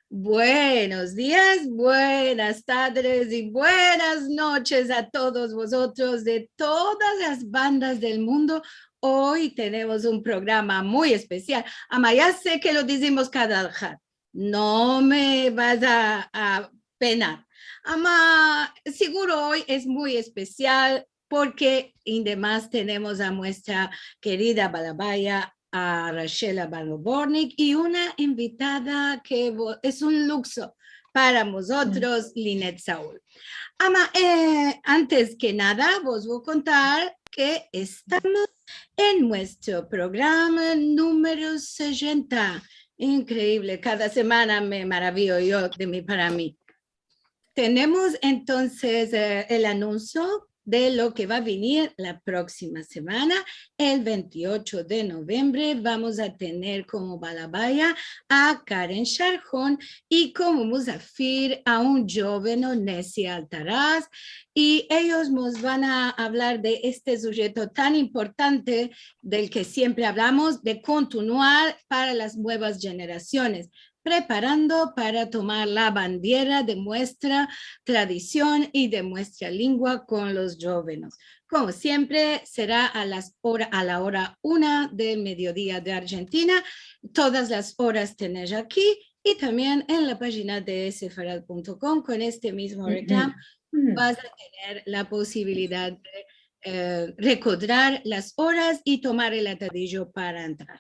Buenos días, buenas tardes y buenas noches a todos vosotros de todas las bandas del mundo. Hoy tenemos un programa muy especial. Ama, ya sé que lo decimos cada día. No me vas a penar. Ama, seguro hoy es muy especial porque además tenemos a nuestra querida Balabaya, a Rachela Balobornik y una invitada que es un lujo para nosotros, Linet Saúl. Ama, antes que nada, vos voy a contar que estamos en nuestro programa número 60. Increíble, cada semana me maravillo yo de mí para mí. Tenemos entonces el anuncio de lo que va a venir la próxima semana. El 28 de noviembre vamos a tener como balabaya a Karen Sharjón y como musafir a un joven Nessie Altaraz, y ellos nos van a hablar de este sujeto tan importante del que siempre hablamos, de continuar para las nuevas generaciones, preparando para tomar la bandera de nuestra tradición y de nuestra lengua con los jóvenes. Como siempre, será a la hora 1 del mediodía de Argentina. Todas las horas tenéis aquí y también en la página de sefarad.com con este mismo reclamo vas a tener la posibilidad de recordar las horas y tomar el atadillo para entrar.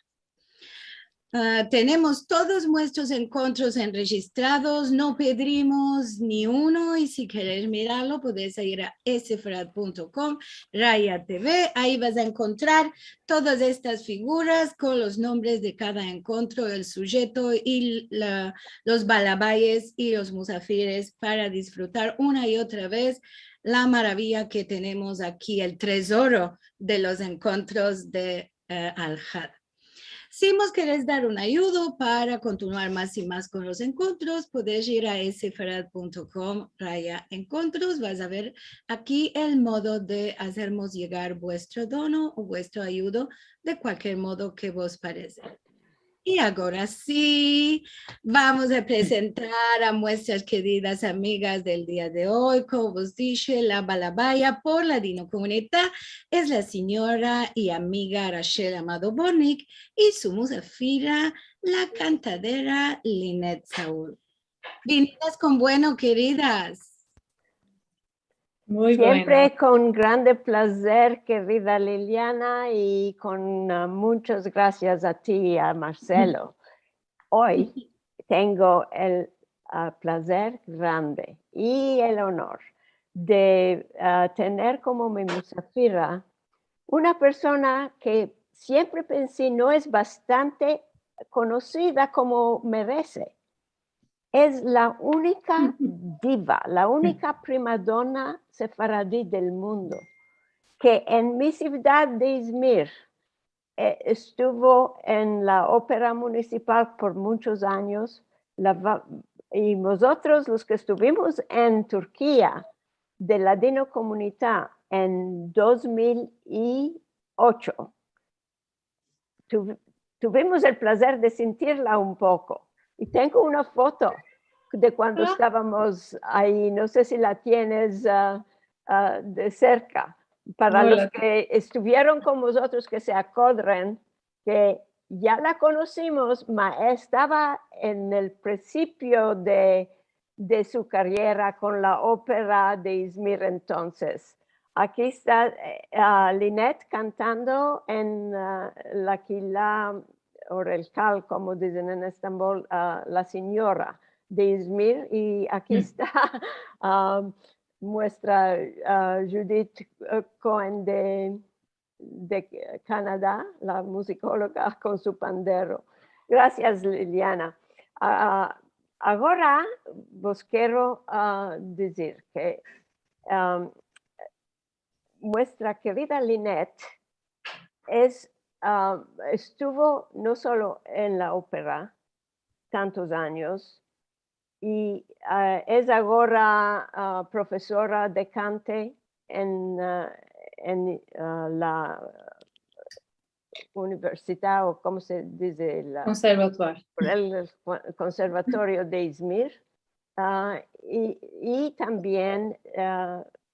Tenemos todos nuestros encuentros enregistrados, no pedimos ni uno, y si quieres mirarlo puedes ir a sfrad.com, Raya TV, ahí vas a encontrar todas estas figuras con los nombres de cada encuentro, el sujeto y los balabayes y los musafires para disfrutar una y otra vez la maravilla que tenemos aquí, el tesoro de los encuentros de Al-Had. Si vos querés dar una ayuda para continuar más y más con los encuentros, podés ir a sfarad.com /encuentros. Vas a ver aquí el modo de hacernos llegar vuestro dono o vuestro ayuda de cualquier modo que vos parece. Y ahora sí, vamos a presentar a nuestras queridas amigas del día de hoy. Como os dije, la balabaya por la Dino Comunidad es la señora y amiga Rachel Amado Bornik y su musafira, la cantadera Linet Saúl. Bienvenidas con bueno, queridas. Muy Siempre bueno. con grande placer, querida Liliana, y con muchas gracias a ti y a Marcelo. Hoy tengo el placer grande y el honor de tener como mi musafira una persona que siempre pensé no es bastante conocida como merece. Es la única diva, la única primadonna sefaradí del mundo, que en mi ciudad de Izmir estuvo en la ópera municipal por muchos años, y nosotros los que estuvimos en Turquía de Ladino Comunidad en 2008, tuvimos el placer de sentirla un poco. Y tengo una foto de cuando estábamos ahí, no sé si la tienes de cerca. Para No, los que estuvieron con nosotros, que se acuerden que ya la conocimos, pero estaba en el principio de su carrera con la ópera de Izmir entonces. Aquí está Linet cantando en la Kila Orelkal, como dicen en Estambul, la señora de Izmir, y aquí está nuestra Judith Cohen de Canadá, la musicóloga con su pandero. Gracias, Liliana. Ahora vos quiero decir que nuestra querida Linet estuvo no solo en la ópera tantos años, y es ahora profesora de cante en la universidad, o cómo se dice, Conservatoire. por el Conservatorio de Izmir. Y también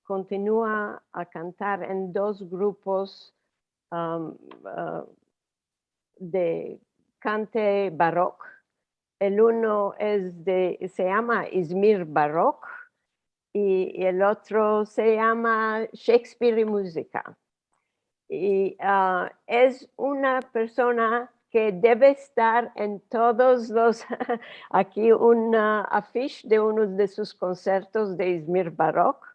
continúa a cantar en dos grupos de cante barroco. El uno se llama Izmir Baroque y el otro se llama Shakespeare y Música. Y es una persona que debe estar en todos los, aquí un afiche de uno de sus conciertos de Izmir Baroque.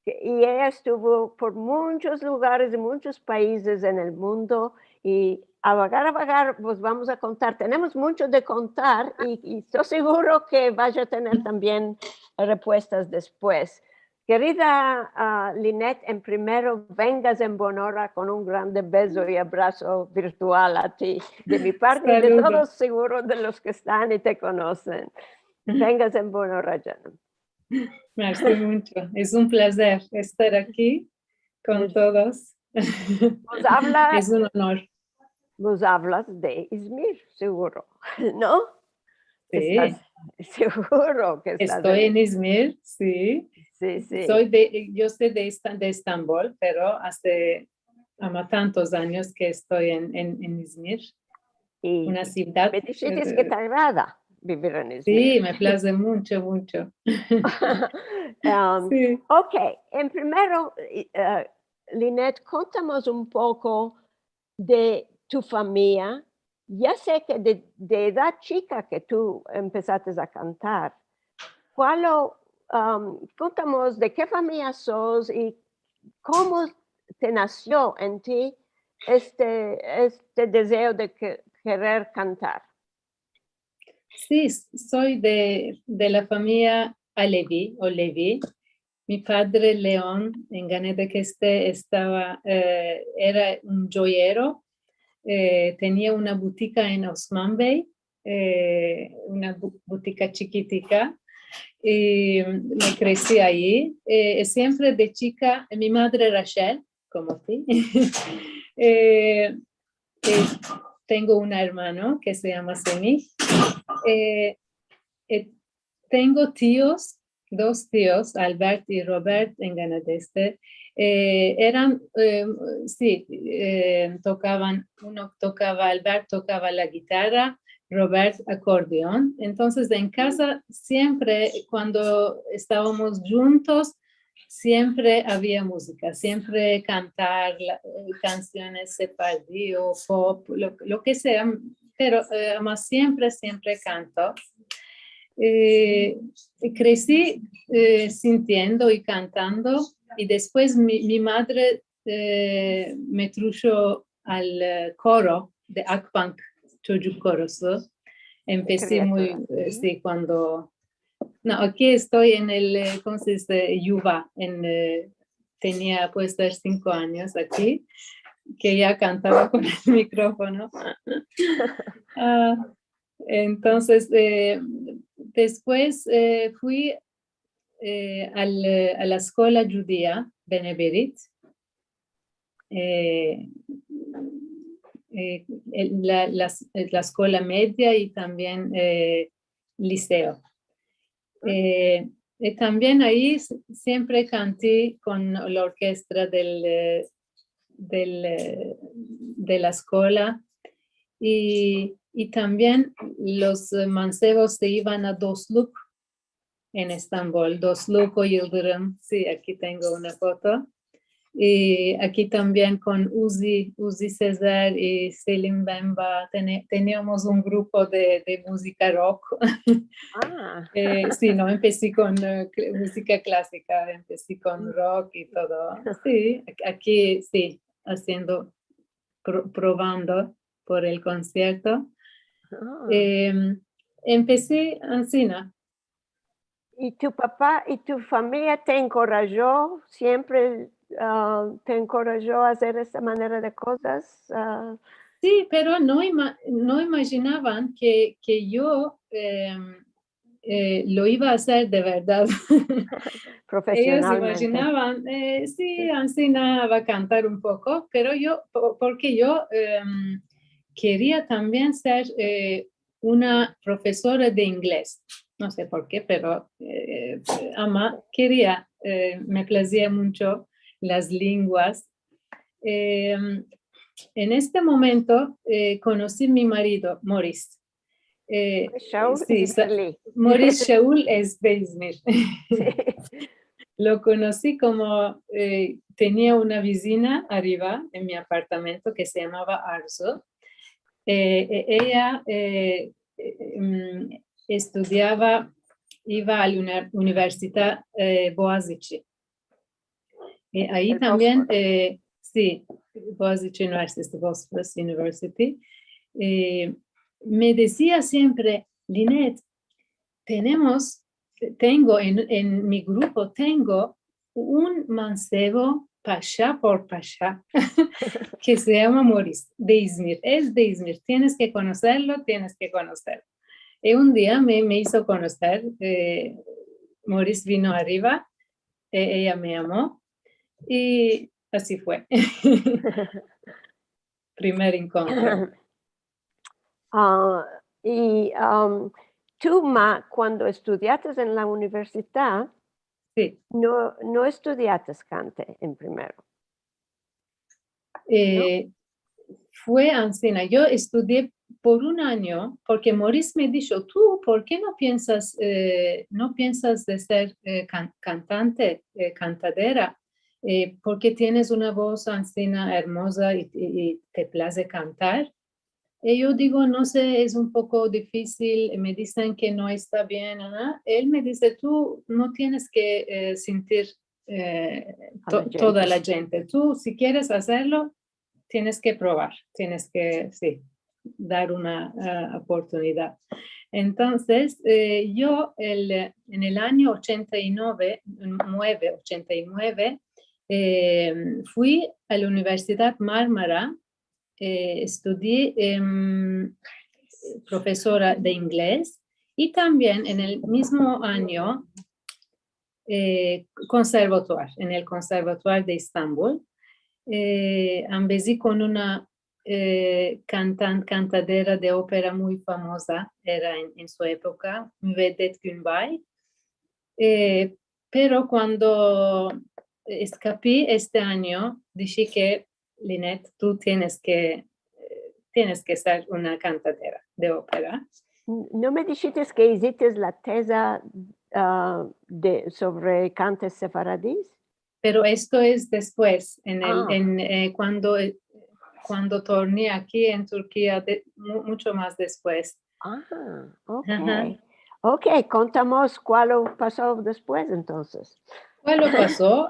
Y ella estuvo por muchos lugares de muchos países en el mundo y a vagar, pues vamos a contar. Tenemos mucho de contar y estoy seguro que vaya a tener también respuestas después. Querida Lynette, en primero, vengas en Bonora con un grande beso y abrazo virtual a ti. De mi parte y de todos seguro de los que están y te conocen. Vengas en Bonora, Jana. Merci mucho. Es un placer estar aquí con todos. Es un honor. Nos hablas de Izmir, seguro, ¿no? Sí. ¿Estás seguro que estás Estoy en Izmir, sí. Sí, sí. Yo soy de Estambul, pero hace tantos años que estoy en Izmir, Y una ciudad. me dices que te agrada vivir en Izmir. Sí, me place mucho, mucho. Sí. Ok, en primero, Lynette, contamos un poco de tu familia. Ya sé que de edad chica que tú empezaste a cantar. Contamos de qué familia sos y cómo te nació en ti este deseo de querer cantar. Sí, soy de la familia Alevi o Levi. Mi padre, León, en Ganede que era un joyero, tenía una botica en Osman Bey, una botica chiquitica, y me crecí ahí. Siempre de chica, mi madre Rachel, como ti, tengo un hermano que se llama Semi. Tengo dos tíos, Albert y Robert, en Ganadeste. Tocaban, Albert tocaba la guitarra, Robert acordeón. Entonces en casa siempre, cuando estábamos juntos, siempre había música, siempre cantar canciones sefardí o pop, lo que sea, pero más siempre canto. Crecí sintiendo y cantando y después mi madre me trujo al coro de Akbank Çocuk Korosu. Empecé cuando... No, aquí estoy en el, ¿cómo se dice? Yuva. Tenía pues 5 años aquí, que ya cantaba con el micrófono. Entonces, después fui a la escuela judía Beneberit, la escuela media y también liceo. También ahí siempre canté con la orquesta de la escuela y también los mancebos se iban a Dostluk en Estambul, Dostluk o Yıldırım. Sí, aquí tengo una foto. Y aquí también con Uzi César y Selim Bemba teníamos un grupo de música rock. Sí, no, empecé con música clásica, empecé con rock y todo. Sí, aquí sí, probando por el concierto. Empecé así, ¿no? ¿Y tu papá y tu familia te encorajó siempre? ¿Te encorajó a hacer esta manera de cosas? Sí, pero no imaginaban que yo lo iba a hacer de verdad. Ellos Profesionalmente. imaginaban, sí, Ancina va a cantar un poco, pero porque yo quería también ser una profesora de inglés. No sé por qué, pero quería, me placía mucho las lenguas. En este momento conocí a mi marido, Maurice. Shaul Sí, israelí. Maurice Shaul es de Izmir. Sí. Lo conocí como tenía una vecina arriba en mi apartamento que se llamaba Arzu. Ella estudiaba, iba a la Universidad Boğaziçi. Ahí El también, Bósforo. sí, Boğaziçi University, Bosphorus University. Me decía siempre, Linet, tengo en mi grupo, tengo un mancebo pasha por pasha que se llama Maurice, de Izmir. Es de Izmir, tienes que conocerlo, tienes que conocerlo. Y un día me hizo conocer, Maurice vino arriba, ella me amó y así fue. Primer encuentro. Y tú, Ma, cuando estudiaste en la universidad, Sí. no estudiaste cante en primero. Fue Ancina. Yo estudié por un año porque Maurice me dijo, tú, ¿por qué no piensas de ser cantante, cantadera? Porque tienes una voz, Ancina, hermosa y te place cantar. Y yo digo, no sé, es un poco difícil, me dicen que no está bien. Él me dice, tú no tienes que sentir toda la gente. Tú, si quieres hacerlo, tienes que probar, tienes que, sí, dar una oportunidad. Entonces, yo en el año 89, fui a la Universidad Marmara, estudié profesora de inglés y también en el mismo año conservatorio, en el Conservatorio de Estambul. Ambezí con una cantadera de ópera muy famosa, era en su época, Müveddet Günbay. Pero cuando escapé este año, dije que, Linet, tú tienes que ser una cantadera de ópera. ¿No me dijiste que hiciste la tesa sobre cantes sefaradís? Pero esto es después, cuando torné aquí en Turquía, mucho más después. Ok. Ajá. Ok, contamos cuál pasó después entonces. ¿Cuál pasó?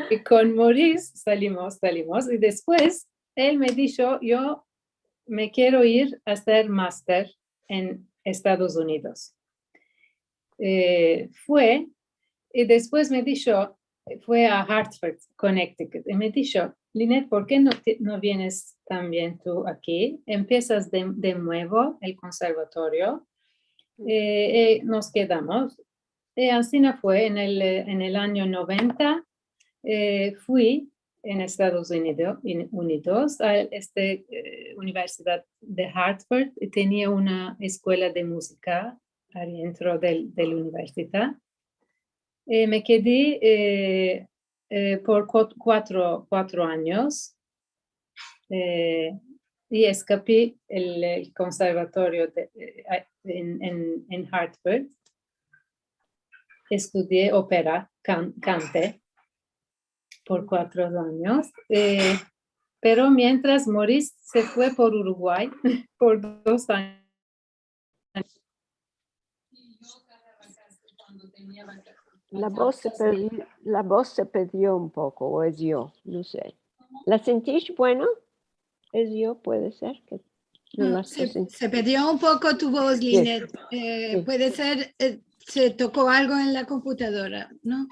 Y con Maurice salimos y después él me dijo, yo me quiero ir a hacer máster en Estados Unidos. Fue, y después me dijo, fue a Hartford, Connecticut, y me dijo, Linet, ¿por qué no vienes también tú aquí? Empiezas de nuevo el conservatorio, nos quedamos. Así no fue, en el año 90 fui en Estados Unidos a esta Universidad de Hartford y tenía una escuela de música adentro de la universidad. Me quedé por 4 años y escapé el conservatorio en Hartford. Estudié ópera, canté por 4 años, pero mientras Maurice se fue por Uruguay por 2 años. La voz se perdió un poco, o es yo, no sé. ¿La sentís bueno? ¿Es yo? Puede ser que no la se perdió un poco tu voz, Linet. Sí. Puede ser, se tocó algo en la computadora, ¿no?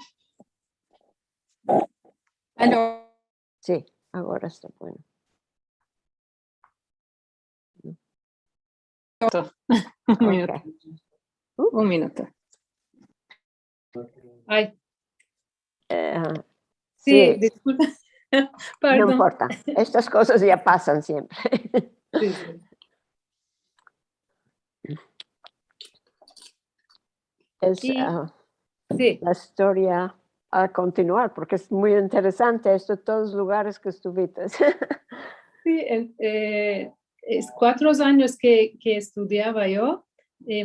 ¿Aló? Sí, ahora está bueno. Okay. Un minuto. Ay, sí, Sí, disculpa. no Perdón. importa. Estas cosas ya pasan siempre. Sí, sí. Es Y, sí, la historia a continuar, porque es muy interesante esto, todos los lugares que estuviste. sí, es 4 años que estudiaba yo.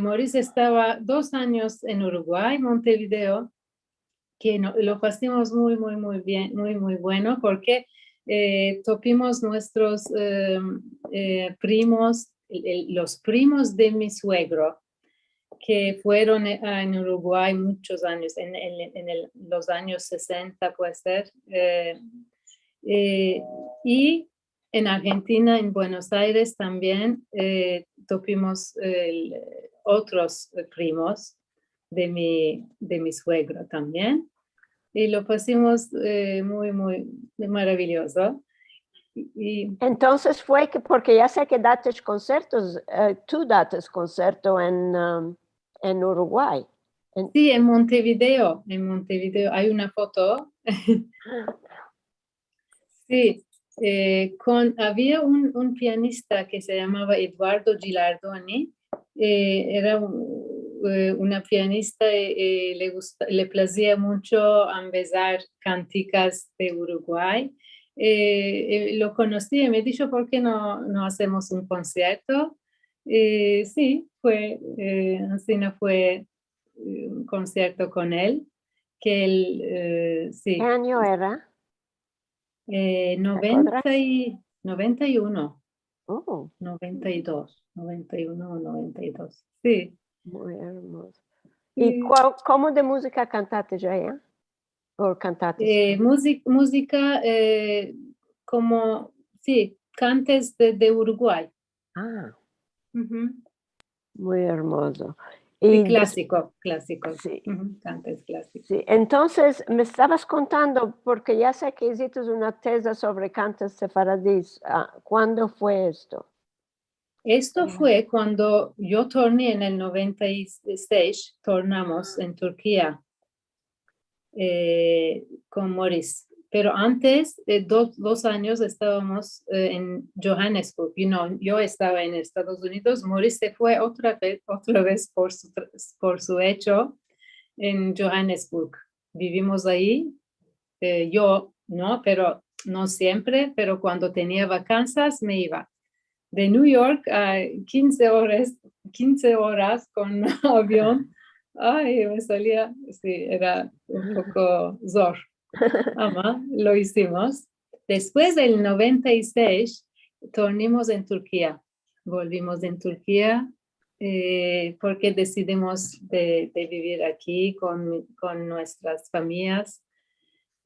Maurice estaba 2 años en Uruguay, Montevideo, que lo pasamos muy, muy, muy bien, muy, muy bueno, porque topimos nuestros primos, los primos de mi suegro, que fueron en Uruguay muchos años, en los años 60 puede ser, y en Argentina, en Buenos Aires también tuvimos otros primos de mi suegro también, y lo pasamos muy, muy maravilloso. Entonces fue que, porque ya sé que dates conciertos, tú dates concierto en Uruguay. Sí, en Montevideo hay una foto. Sí, había un pianista que se llamaba Eduardo Gilardoni, era una pianista, le placía mucho empezar canticas de Uruguay. Lo conocí y me dijo, ¿por qué no hacemos un concierto? Sí, así no fue un concierto con él, que él, ¿Qué sí. año era? 90 y 91, Oh, 92, 91 o 92. Sí, muy hermoso. ¿Y sí. cómo de música cantaste ya? ¿O cantaste? Música como, sí, cantes de Uruguay. Ah, Ujú. muy hermoso. Sí, Y clásicos. sí, Ujú, cantes clásicos. sí. Entonces, me estabas contando, porque ya sé que hiciste una tesis sobre cantos sefaradís. ¿Cuándo fue esto? Esto fue cuando yo torné en el 96, tornamos en Turquía con Morris. Pero antes, 2 años estábamos en Johannesburg. Yo estaba en Estados Unidos. Morris se fue otra vez por su hecho en Johannesburg. Vivimos ahí. Yo no, pero no siempre, pero cuando tenía vacaciones me iba. De New York a 15 horas con avión. Ay, me salía, sí, era un poco zor. Ama, lo hicimos. Después del 96, tornamos en Turquía. Volvimos en Turquía porque decidimos de vivir aquí con nuestras familias.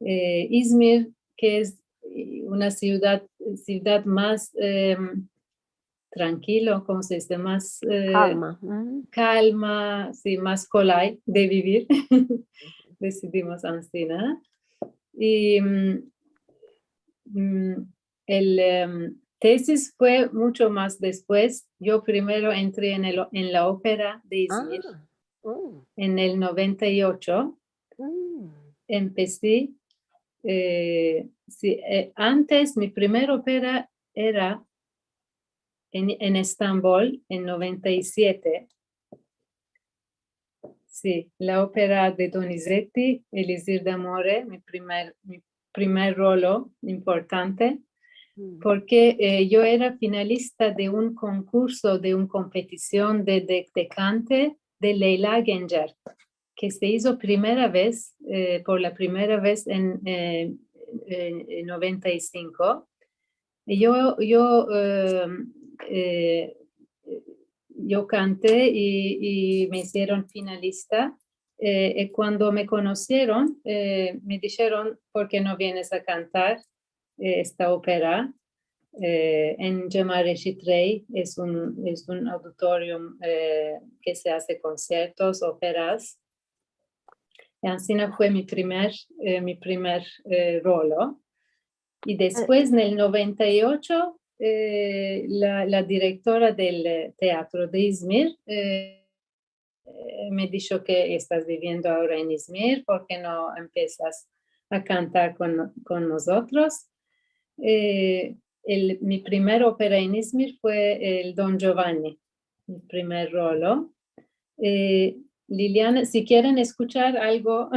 Izmir, que es una ciudad más tranquilo, como se dice, más Calma. calma, sí, más colay de vivir. Decidimos así, ¿no? Y el tesis fue mucho más después. Yo primero entré en la ópera de Izmir en el 98. Empecé, sí, antes mi primera ópera era en Estambul en 97. Sí, la ópera de Donizetti, Elisir d'Amore, mi primer rolo importante, porque yo era finalista de un concurso, de una competición de cante de Leyla Gencer, que se hizo por la primera vez en 95. Y yo canté y me hicieron finalista. Cuando me conocieron, me dijeron, ¿por qué no vienes a cantar esta ópera? En Cemal Reşit Rey es un auditorium que se hace conciertos, óperas. Y así fue mi primer rolo. Y después, en el 98, la directora del teatro de Izmir me dijo que estás viviendo ahora en Izmir, ¿por qué no empiezas a cantar con nosotros? Mi primer ópera en Izmir fue el Don Giovanni, mi primer rolo. Liliana, si quieren escuchar algo,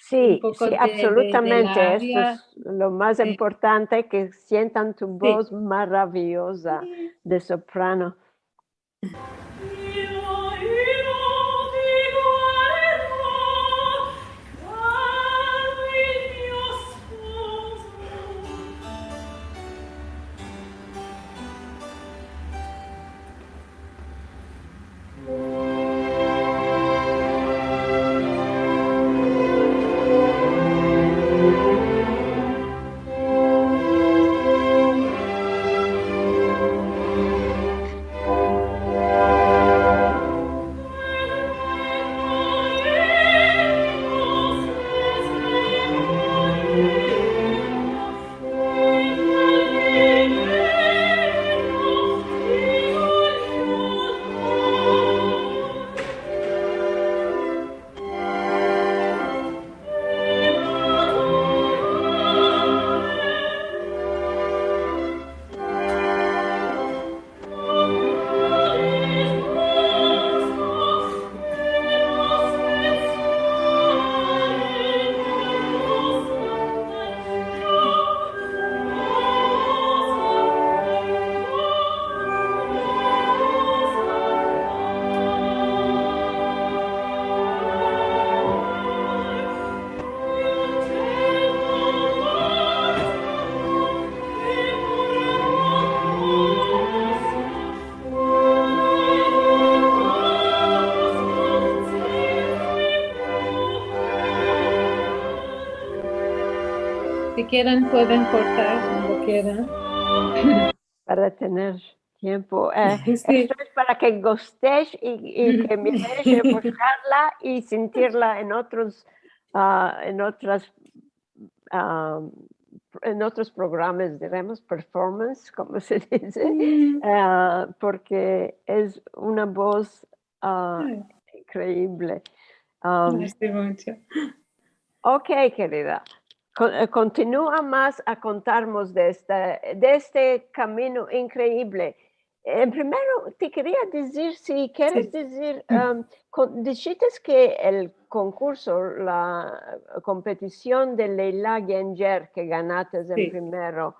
Sí, poco sí, de la absolutamente. Esto aria. es lo más importante, que sientan tu Sí. voz maravillosa de soprano. Si quieren, pueden cortar cuando quieran. Para tener tiempo. Sí. Esto es para que gustes y que me deje buscarla y sentirla en otros, en otros programas, diremos, performance, como se dice, porque es una voz increíble. Sí, mucho. Ok, querida. Continúa más a contarnos de este camino increíble. Primero, te quería decir, si quieres Sí. decir, dijiste que el concurso, la competición de Leila Genger que ganaste en Sí. primero,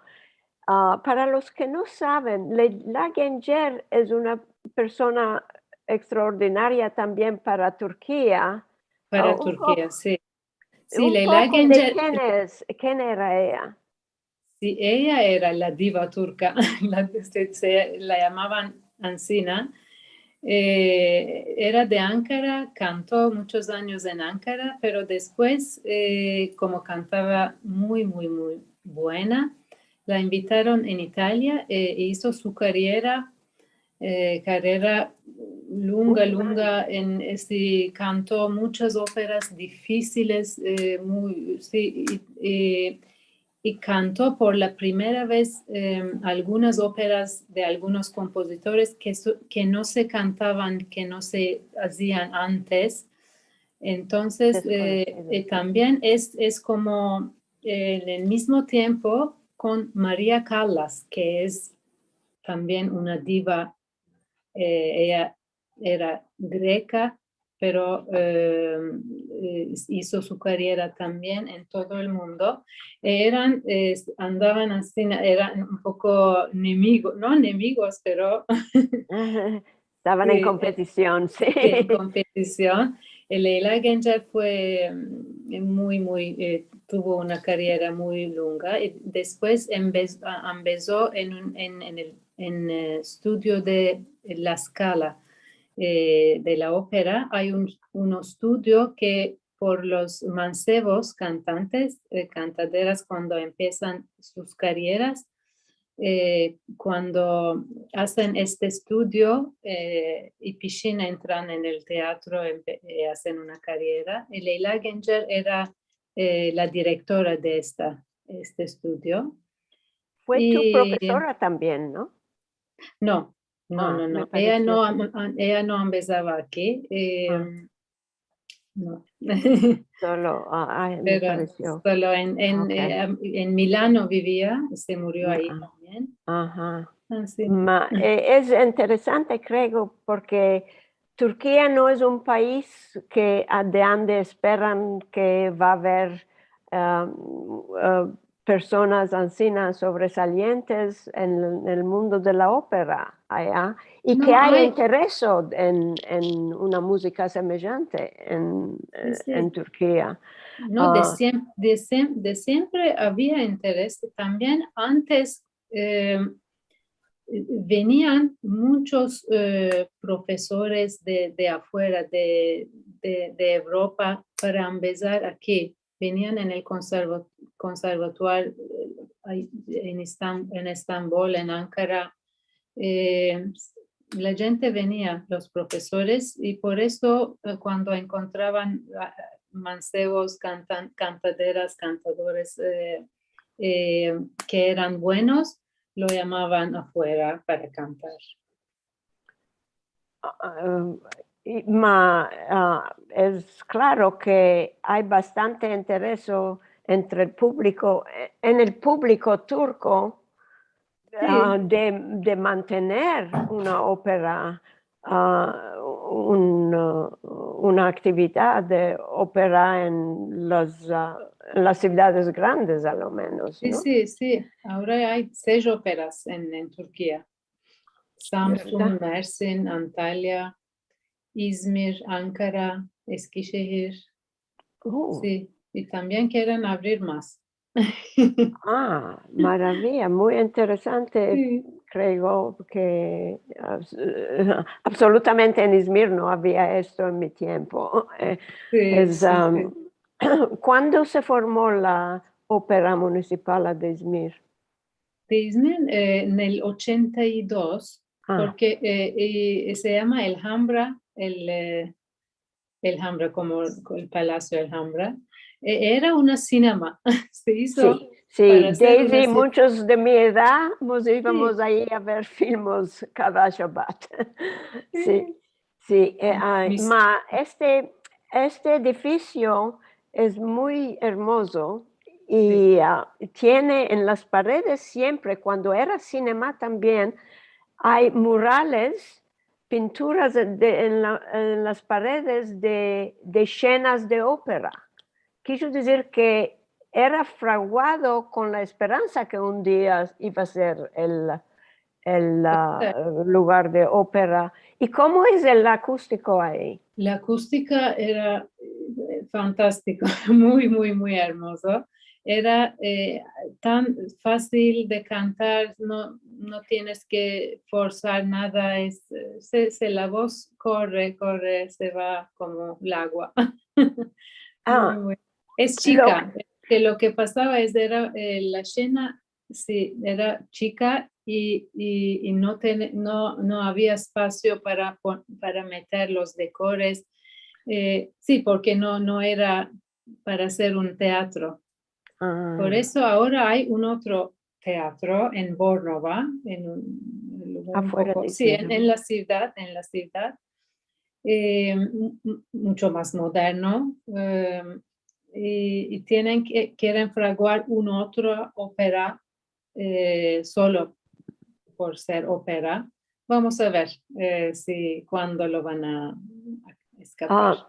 para los que no saben, Leila Genger es una persona extraordinaria también para Turquía. Para Un Turquía, sí. Sí, un Leila poco de Gencer, quién era ella. sí, ella era la diva turca, la llamaban Ancina. Era de Ankara, cantó muchos años en Ankara, pero después, como cantaba muy, muy, muy buena, la invitaron en Italia e hizo su carrera lunga, Muy grande. lunga, cantó muchas óperas difíciles, sí, y cantó por la primera vez algunas óperas de algunos compositores que no se cantaban, que no se hacían antes. Entonces, también es como en el mismo tiempo con María Callas, que es también una diva. Ella era greca, pero hizo su carrera también en todo el mundo. Andaban así, eran un poco enemigos, no enemigos, pero Estaban en sí, competición, sí. en competición. Leila Gencer fue tuvo una carrera muy larga y después empezó en el estudio de La Scala de la ópera. Hay un estudio que por los mancebos cantantes, cantaderas cuando empiezan sus carreras, cuando hacen este estudio y Piscina entran en el teatro y hacen una carrera. Y Leila Gencer era la directora de este estudio. Fue tu Y profesora también, ¿no? no, No. me Ella no empezaba aquí. Ah. No. Solo, me Pero pareció. solo Ok. en Milano vivía, se murió ahí Ah, también. ajá. Así. Es interesante, creo, porque Turquía no es un país que de donde esperan que va a haber personas ancianas sobresalientes en el mundo de la ópera allá, y que No, hay hay, interés en una música semejante en sí. Turquía. No, Ah, de siempre había interés. También antes venían muchos profesores de afuera, de Europa, para empezar aquí. Venían en el conservatorio en Estambul, en Ankara. Eh, la gente venía, los profesores, y por eso cuando encontraban mancebos, cantaderas, cantadores que eran buenos, lo llamaban afuera para cantar. Es claro que hay bastante interés entre el público, en el público turco, Sí. de mantener una ópera, una actividad de ópera en las ciudades grandes, a lo menos, Sí, ¿no? sí. Ahora hay 6 óperas en Turquía. Samsun, ¿Verdad? Mersin, Antalya, İzmir, Ankara, Eskişehir. Sí, y también quieren abrir más. Maravilla, muy interesante, Sí, creo que absolutamente en Izmir no había esto en mi tiempo. Es, sí. ¿Cuándo se formó la Ópera Municipal de Izmir? De İzmir en el 82, Ah, porque se llama El Hambra, el Hambra, como el Palacio Alhambra. Era una cinema, se hizo sí, para hacer una Daisy, muchos de mi edad nos sí, íbamos ahí a ver filmes cada Shabbat. Sí, sí. sí. Mis- Este edificio es muy hermoso sí, y tiene en las paredes siempre, cuando era cinema también, hay murales, pinturas en las paredes de escenas de ópera. Quiso decir que era fraguado con la esperanza que un día iba a ser el lugar de ópera. ¿Y cómo es el acústico ahí? La acústica era fantástico, muy hermoso. Era tan fácil de cantar, no tienes que forzar nada, la voz corre, se va como el agua. Ah, Muy. Es lo, chica, que lo que pasaba era la escena, sí, era chica y no había espacio para meter los decores. Sí, porque no era para hacer un teatro. Por ah, eso ahora hay un otro teatro en Bornova, en un lugar un afuera poco, de sí, Izmir. en la ciudad, mucho más moderno. Y quieren fraguar un otro ópera solo por ser ópera. Vamos a ver si cuándo lo van a escapar.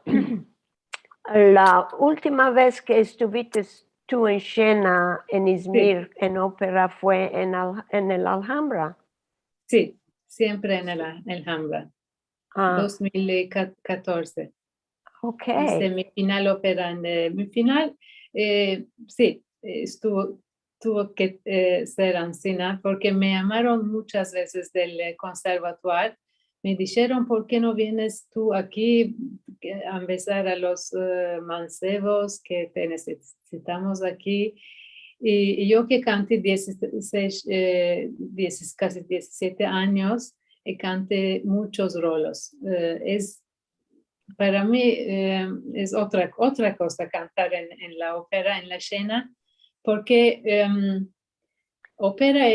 Ah, la última vez que estuviste tú en escena en Sí, Izmir en ópera fue en el Alhambra. sí, siempre en el Alhambra. Ah, 2014. ok. Hice mi final ópera en mi final. Sí, tuvo que ser ancina porque me llamaron muchas veces del conservatorio. Me dijeron, ¿por qué no vienes tú aquí a empezar a los mancebos que te necesitamos aquí? Y yo que canté 16, casi 17 años, canté muchos rolos. Para mí es otra cosa cantar en la ópera, en la escena, porque ópera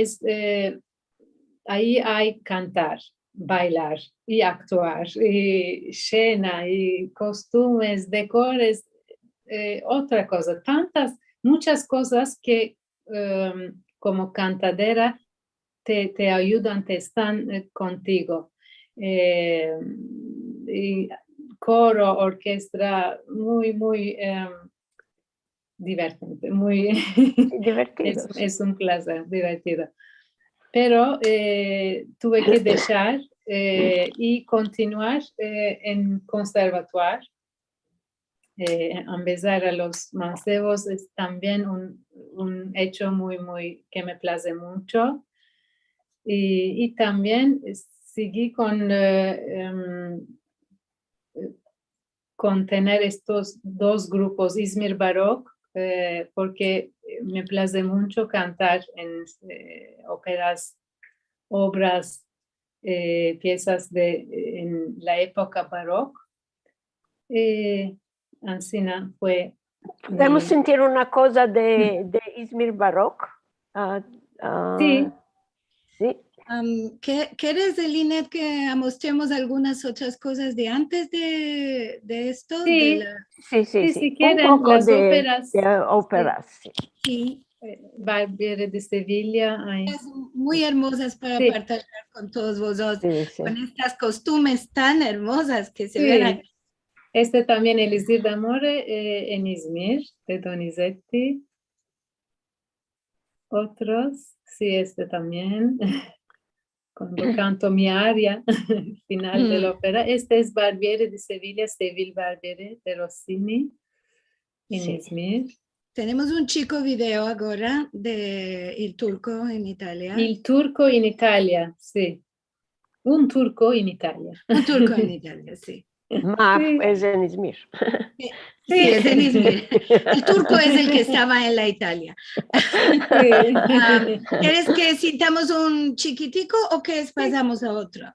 ahí hay cantar, bailar y actuar, y llena, y costumes, decores, otra cosa, muchas cosas que como cantadera te ayudan, te están contigo. Y coro, orquesta, muy divertente, muy Divertidos. es un placer, divertido. Pero tuve que dejar y continuar en conservatorio. Empezar a los mancebos es también un hecho muy que me place mucho. Y también seguí con tener estos dos grupos, Izmir Baroque, porque me place mucho cantar en óperas, obras, piezas en la época barroca. Ancina fue ¿Podemos mi... sentir una cosa de Izmir Baroque? Sí, Sí. ¿Quieres, Linet, que mostremos algunas otras cosas de antes de esto? sí, Sí, si Un quieren, poco las de óperas. óperas. Sí. Sí, Barbieri de Sevilla. muy hermosas para Sí. partillar con todos vosotros, Sí. con estas costumbres tan hermosas que se Sí. ven aquí. Este también, Elixir d'Amore, en Izmir, de Donizetti. Otros, sí, este también, cuando canto mi aria, final de la ópera. Este es Barbieri de Sevilla, Seville Barbieri de Rossini, en Sí. Izmir. Tenemos un chico video ahora de Il Turco en Italia. Il Turco in Italia, sì. Un turco in Italia. Un turco en Italia, sí. Ma Sí. es en Izmir. Sí, es en Izmir. El turco es el que estaba en la Italia. Sí. ¿Quieres que sintamos un chiquitico o que pasamos a otro?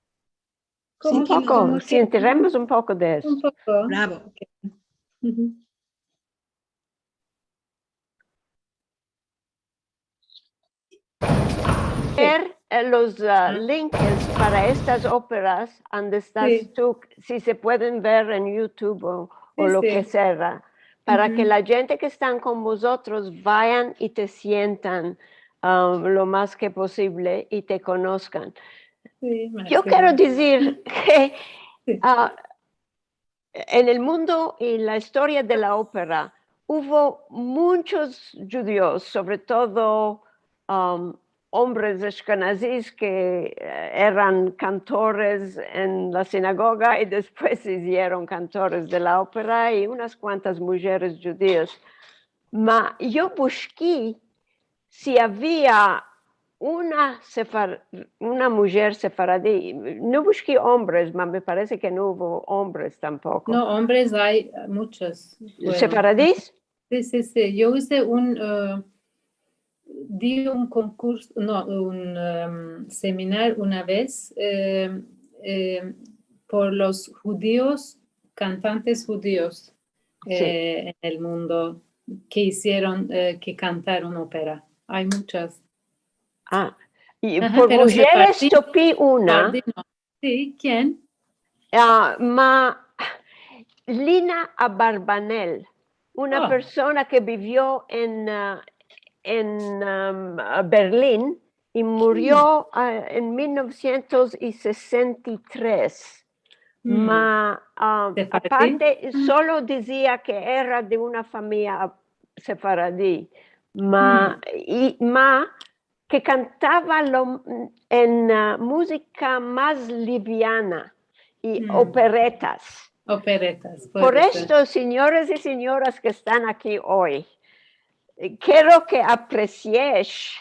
Un poco, si enterremos un poco de eso. Un poco. Bravo. Okay. Uh-huh. Ver los links para estas óperas, donde estás Sí. tú, si se pueden ver en YouTube o lo Sí. que sea, para Ujú. que la gente que están con vosotros vayan y te sientan lo más que posible y te conozcan. Sí, Yo quiero decir que Sí. en el mundo y la historia de la ópera hubo muchos judíos, sobre todo hombres ashkenazíes que eran cantores en la sinagoga y después se hicieron cantores de la ópera y unas cuantas mujeres judías. Yo busqué si había una mujer sefaradí. No busqué hombres, pero me parece que no hubo hombres tampoco. No, hombres hay muchos. ¿Sefaradís? Sí. Yo hice di un concurso, no, un seminario una vez por los judíos, cantantes judíos en el mundo que hicieron, que cantaron ópera. Hay muchas. Y Ajá, por pero mujeres topí una. no. Sí, ¿quién? Lina Abarbanel, una persona que vivió en Berlín y murió en 1963. Aparte, solo decía que era de una familia sefaradí, que cantaba en música más liviana y operetas. Por esto, señores y señoras que están aquí hoy, quiero que apreciéis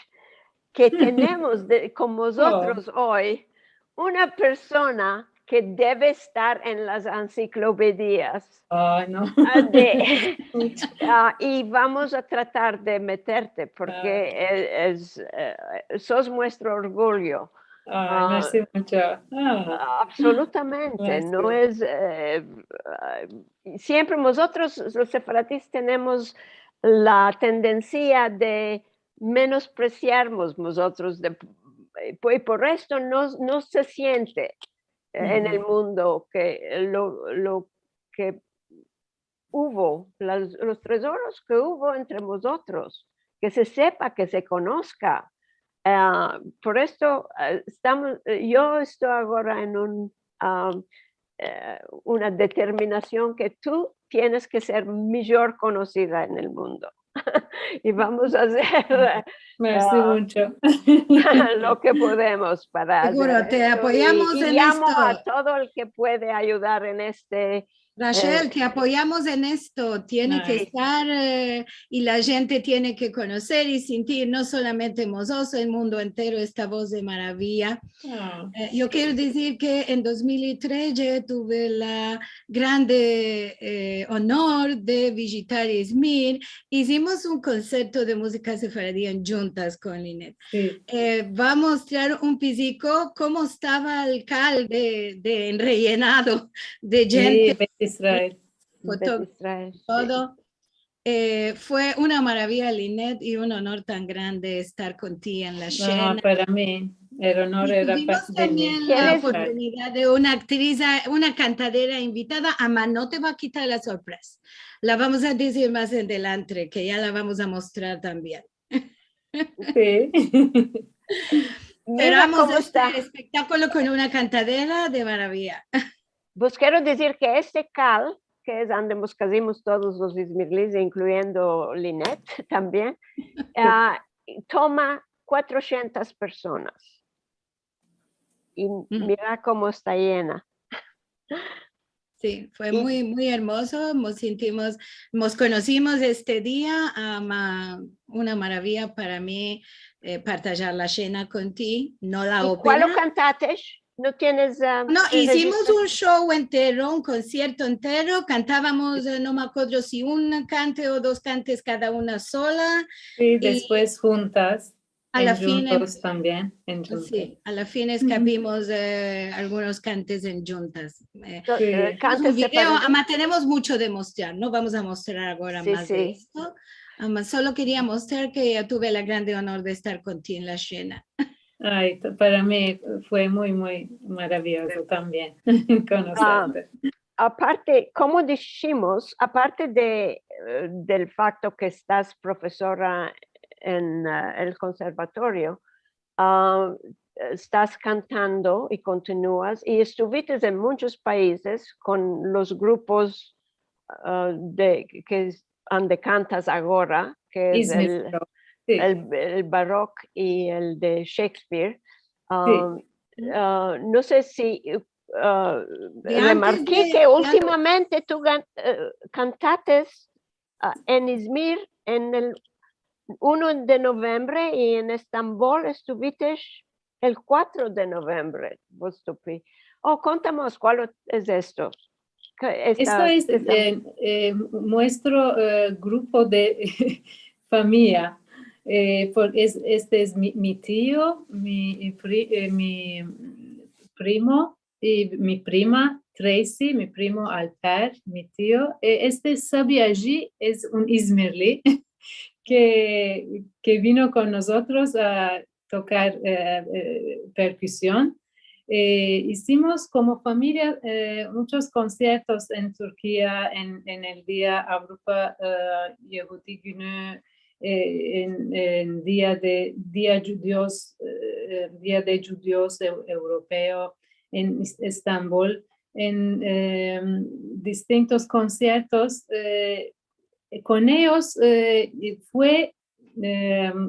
que tenemos con vosotros hoy una persona que debe estar en las enciclopedias. No. Y vamos a tratar de meterte porque sos nuestro orgullo. Merci mucho. Absolutamente, Merci. no es... siempre nosotros los sefaradíes tenemos la tendencia de menospreciarnos nosotros, y por esto no se siente en el mundo, que lo que hubo, los tesoros que hubo entre vosotros, que se sepa, que se conozca. Por esto yo estoy ahora en una determinación que tú tienes que ser mejor conocida en el mundo. Y vamos a hacer Merci mucho. lo que podemos para Seguro, hacer te esto. apoyamos y en llamo esto. a todo el que puede ayudar en este. Rachel, te apoyamos en esto. Tiene que estar y la gente tiene que conocer y sentir, no solamente Mozoso, el mundo entero, esta voz de maravilla. Yo quiero decir que en 2003 yo tuve la grande honor de visitar Izmir. Hicimos un concierto de música sefaradí en juntas con Linet. Sí. Va a mostrar un pisico cómo estaba el cal de rellenado de gente. Sí, Bet Israel. Todo. Fue una maravilla, Linet, y un honor tan grande estar contigo en la Shena. Para mí, el honor era Tuvimos de también mí. la oportunidad de una actriz, una cantadera invitada. Ama, no te va a quitar la sorpresa. La vamos a decir más adelante, que ya la vamos a mostrar también. Sí. Mira cómo está. Espectáculo con una cantadera de maravilla. Pues quiero decir que este cal, que es donde nos casamos todos los izmirlis, incluyendo Linet también, toma 400 personas. Y mira cómo está llena. Sí, fue muy, muy hermoso. Nos conocimos este día. Una maravilla para mí partillar la cena contigo, no la ópera. ¿Cuál lo cantaste? ¿No tienes? No, hicimos un show entero, un concierto entero. Cantábamos, no me acuerdo si un cante o dos cantes cada una sola. Sí, después juntas. A la fin también. Sí, a la fin escapimos algunos cantes en juntas. Tenemos mucho de mostrar, no vamos a mostrar ahora más de esto. Solo quería mostrar que ya tuve la grande honor de estar contigo en la Shena. Ay, para mí fue muy, muy maravilloso también conocerte. Aparte, como dijimos, aparte del facto que estás profesora en el conservatorio, estás cantando y continúas y estuviste en muchos países con los grupos que cantas ahora, que es el Baroque y el de Shakespeare. No sé si remarqué que últimamente tú cantaste en Izmir en el 1 de noviembre y en Estambul estuviste el 4 de noviembre. Contamos cuál es esto. Esto es nuestro grupo de familia. Este es mi tío, mi primo y mi prima Tracy, mi primo Alper, mi tío. Este Sabiaji es un izmirli que vino con nosotros a tocar percusión. Hicimos como familia muchos conciertos en Turquía en el día Avrupa Yehudi Günü, en día de judíos europeo en Estambul, en distintos conciertos. Con ellos fue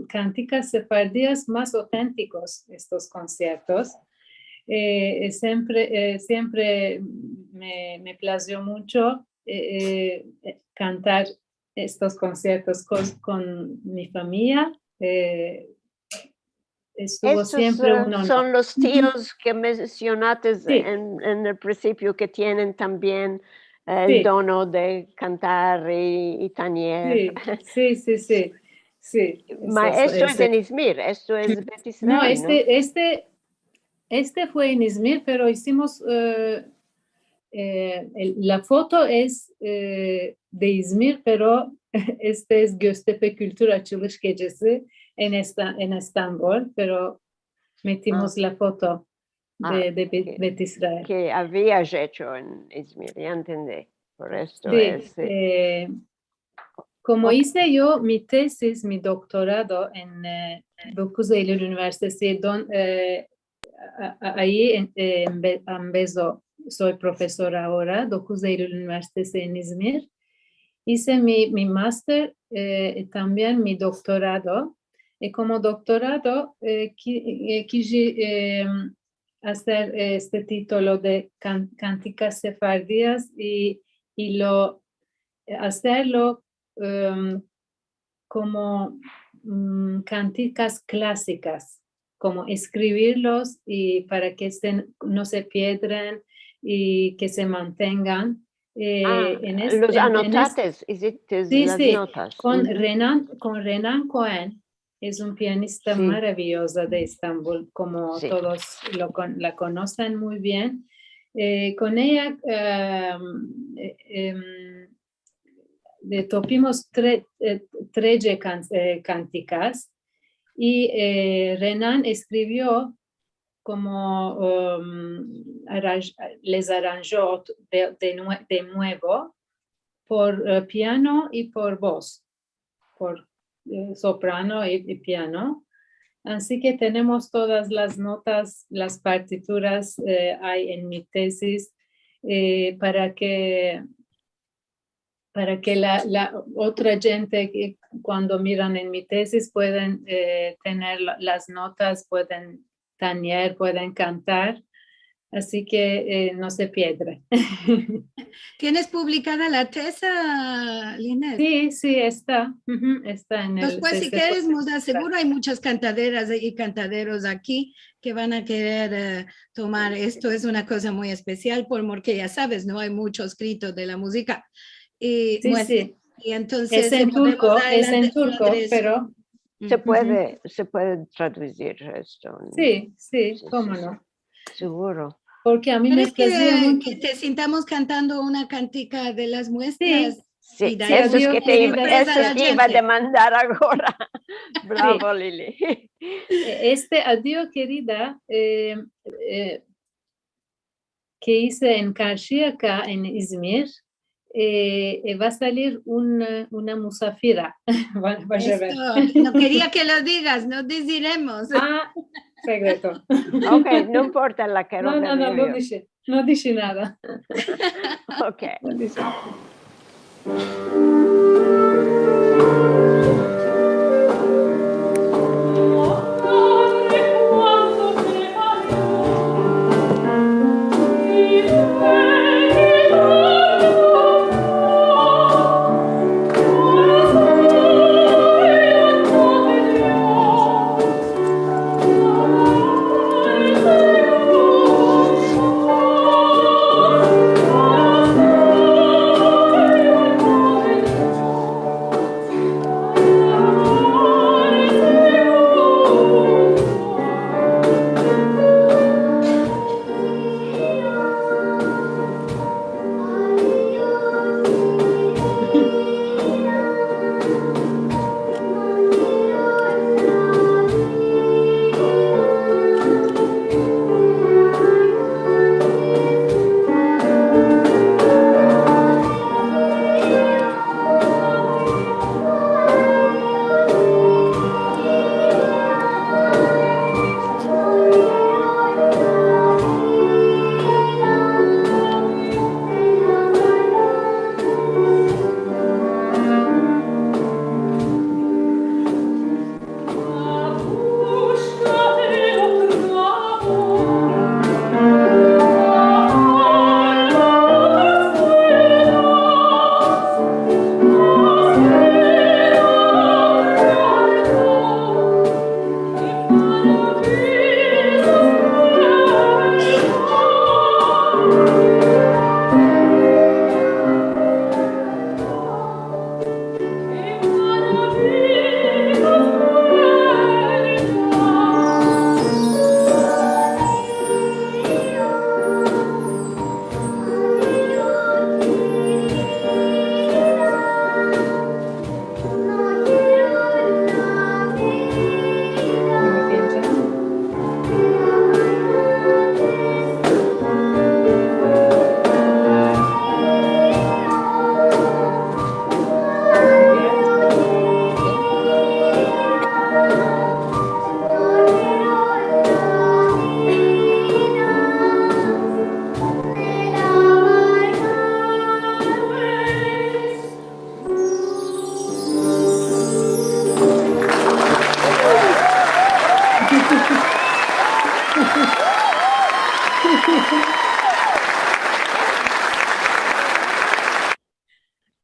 cánticas sefardíes más auténticos estos conciertos. Siempre me plació mucho cantar estos conciertos con mi familia. Estuvo siempre un honor. Son los tíos que mencionaste en el principio que tienen también el dono de cantar y tañer. Sí. Esto es en Izmir, esto es Bet Israel, no, este fue en Izmir, pero hicimos, la foto es de İzmir, pero este es Göztepe Kültür Açılış Gecesi en Estambul, pero metimos la foto de Bet Israel. Que habías hecho en Izmir, ya entendí. Por esto Sí, es. como hice yo mi tesis, mi doctorado en 9 Eylül Üniversitesi, ahí en Ambezo soy profesora ahora, 9 Eylül Üniversitesi en Izmir. Hice mi máster y también mi doctorado. Y como doctorado quise hacer este título de Cánticas Sefardías y hacerlo como cánticas clásicas, como escribirlos y para que no se pierdan y que se mantengan. Los anotates, hiciste sí, las sí, notas. con Renan Cohen, es un pianista Sí. maravilloso de Estambul, como Sí. todos la conocen muy bien. Con ella topimos 13 cánticas y Renan escribió como les arranjó de nuevo por piano y por voz, por soprano y piano. Así que tenemos todas las notas, las partituras hay en mi tesis para que la otra gente que cuando miran en mi tesis pueden tener las notas, pueden tañer, pueden cantar. Así que no se pierde. ¿Tienes publicada la tesa, Linet? Sí, está. Está en el... Pues si quieres, seguro hay muchas cantaderas y cantaderos aquí que van a querer tomar. Esto es una cosa muy especial porque ya sabes, no hay mucho escrito de la música. Y, sí. Y entonces es en turco, pero... Se puede traducir esto. Sí, cómo no. Seguro. Porque a mí me parecía que te sintamos cantando una cantica de las muestras. Sí, eso es que te iba a demandar ahora. Bravo, Lili. Este Adiós, querida, que hice en Karşıyaka, en Izmir, va a salir una musafira. No quería que lo digas, no diremos. Secreto. Ok, no importa la que no dije nada. Ok. No dije.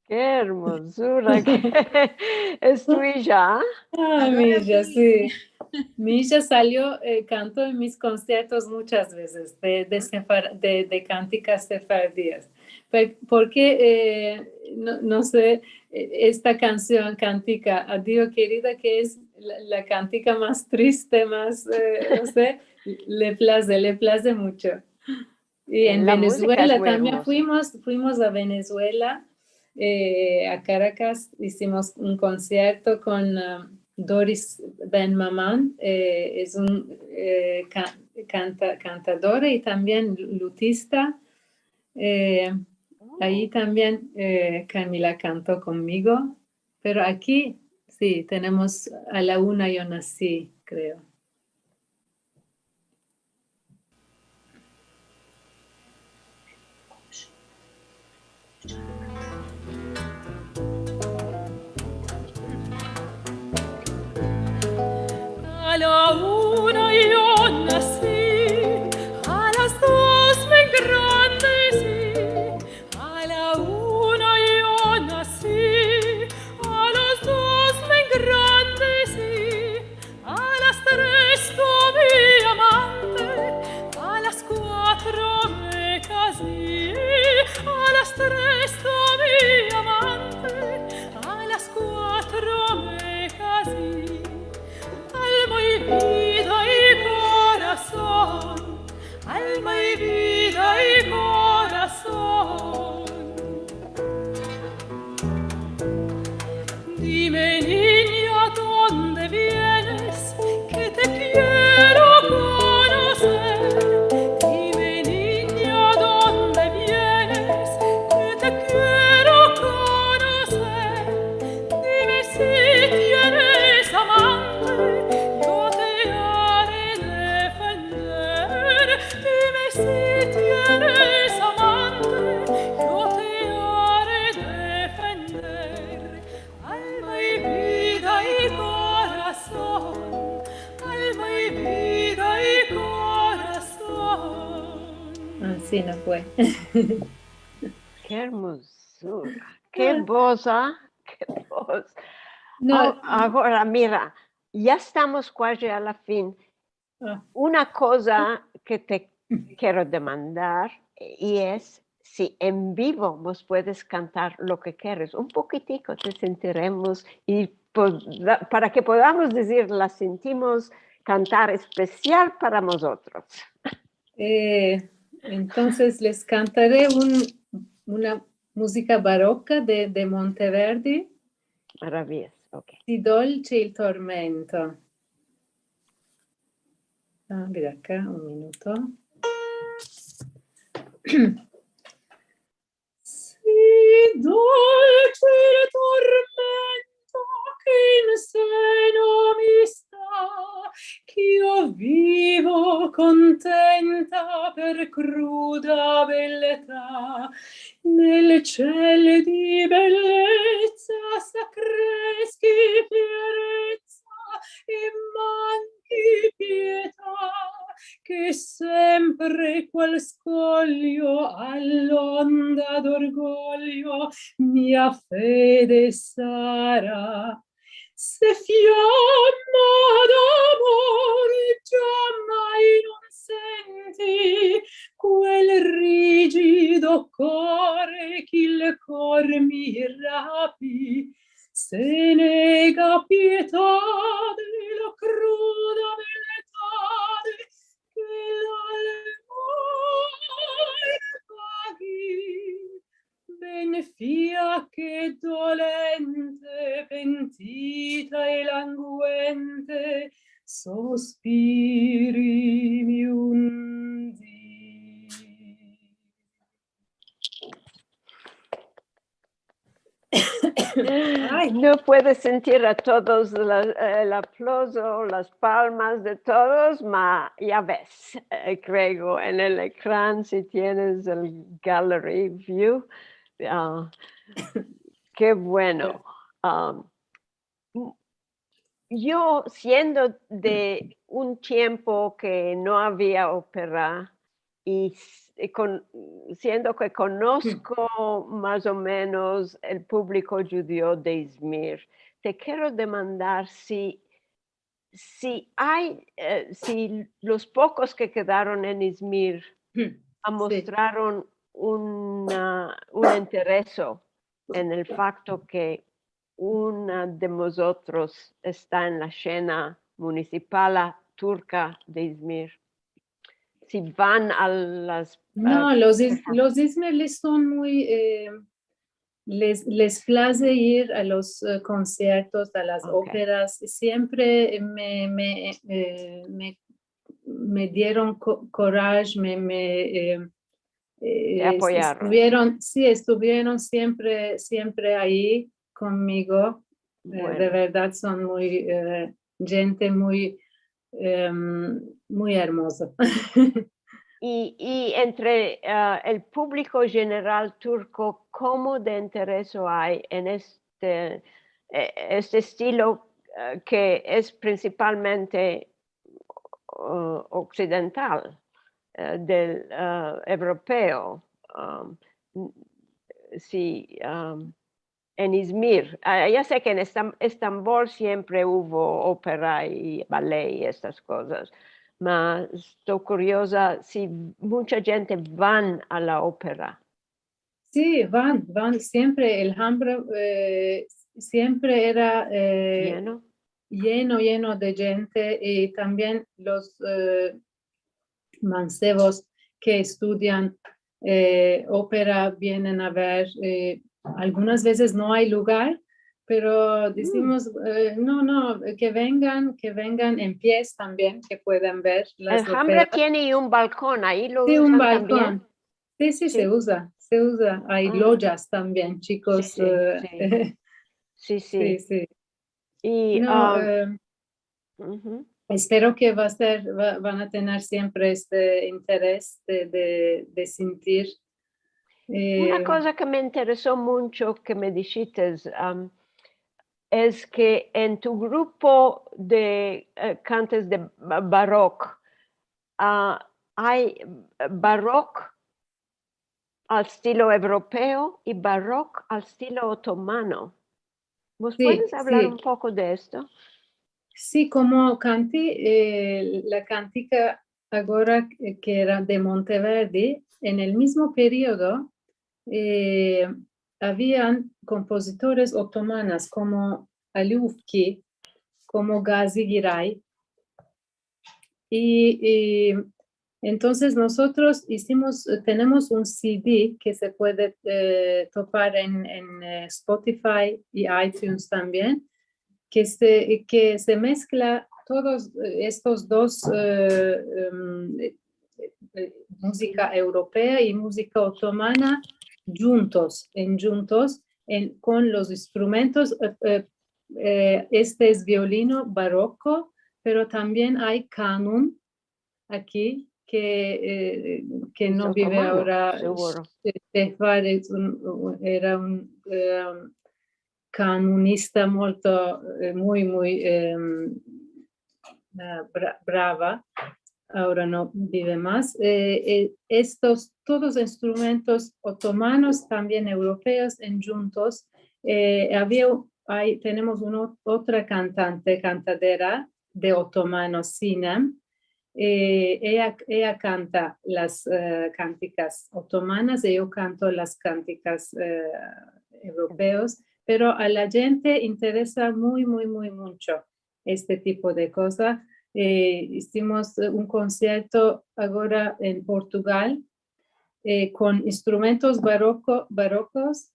Qué hermosura. Es tu hija. Ah, Milla, sí. Milla salió, cantó en mis conciertos muchas veces de cánticas sefardíes. Porque, no sé, esta canción cántica, Adiós querida, que es la cántica más triste, más, no sé, le place mucho. Y en La música es Venezuela muy también hermosa. fuimos a Venezuela, a Caracas, hicimos un concierto con Doris Ben Maman, es un cantadora y también lutista. Ahí también Camila cantó conmigo, pero aquí sí, tenemos a la una yo nací, creo. A la una yo nací, a las dos me engrandecí. A la una yo nací, a las dos me engrandecí. A las tres tuve amante, a las cuatro me casé. A las tres tuve amante, a las cuatro me casé. Alma y vida y corazón, alma y vida y corazón. Dime niña, ¿dónde vienes? Que te quiero conocer. Dime niña, ¿dónde vienes? Que te quiero conocer. Dime si tienes amante, yo te haré defender. Dime si tienes amante, yo te haré defender. Alma y vida y corazón, alma y vida y corazón. Así no fue. Qué hermosura. Qué voz, ¿ah? Qué voz. No, Ahora, mira, ya estamos casi a la fin. ah, Una cosa que te quiero demandar y es si en vivo vos puedes cantar lo que quieres, un poquitico te sentiremos y para que podamos decir, la sentimos cantar especial para nosotros. entonces les cantaré una música barocca de Monteverdi, Maravilloso, ok. Di dolce il tormento. Ah, mira acá, un minuto. Si dolce il tormento che in seno mi sta, ch'io vivo contenta per cruda bellezza, nel cielo di bellezza s'accreschi fierezza e manchi pietà, che sempre qual scoglio all'onda d'orgoglio mia fede sarà. Se fiamma d'amore giammai non senti quel rigido core ch'il cor mi rapi, se nega pietà della cruda bellezza che l'alma paghi. Ben fia che dolente, pentita e languente, sospiri un dì. Ay. No puedes sentir a todos el aplauso, las palmas de todos, ma ya ves, creo, en el ecrán si tienes el gallery view. Qué bueno. Yo, siendo de un tiempo que no había ópera, siendo que conozco más o menos el público judío de Izmir, te quiero demandar si los pocos que quedaron en Izmir Sí. mostraron un interés en el facto que una de nosotros está en la escena municipal turca de Izmir. Si van a las... No, los ismaelíes son muy, les place ir a los conciertos, a las óperas. Siempre me dieron coraje, te apoyaron. Estuvieron siempre ahí conmigo. Bueno. De verdad son muy, gente muy, muy hermosa. Y entre el público general turco, ¿cómo de interés hay en este estilo que es principalmente occidental, del europeo? En Izmir, ya sé que en Estambul siempre hubo ópera y ballet y estas cosas, pero estoy curiosa si mucha gente van a la ópera. Sí, van siempre. El Alhambra siempre era lleno de gente, y también los mancebos que estudian ópera vienen a ver. Algunas veces no hay lugar, pero decimos, no, que vengan en pies también, que puedan ver las El Alhambra óperas. tiene un balcón, ahí lo Sí, usan un también. balcón. Sí, se usa. Hay lojas también, chicos. Sí. Y, No, espero que van a tener siempre este interés de sentir. Una cosa que me interesó mucho que me dijiste es que en tu grupo de cantes de barroco, hay barroco al estilo europeo y barroco al estilo otomano. ¿Vos puedes hablar un poco de esto? Sí, como canti, la cantica ahora que era de Monteverdi, en el mismo periodo habían compositores otomanas como Alufki, como Gazi Giray, y entonces nosotros tenemos un CD que se puede topar en Spotify y iTunes también, que se mezcla todos estos dos, música europea y música otomana juntos, con los instrumentos. Este es violino barroco, pero también hay kanun aquí, que no vive ahora. Tehvar era un canunista muy brava, ahora no vive más. Estos todos instrumentos otomanos, también europeos, juntos. Tenemos otra cantadera de otomano, Sinem. Ella canta las cánticas otomanas y yo canto las cánticas europeos, pero a la gente interesa mucho este tipo de cosas. Hicimos un concierto ahora en Portugal con instrumentos barrocos,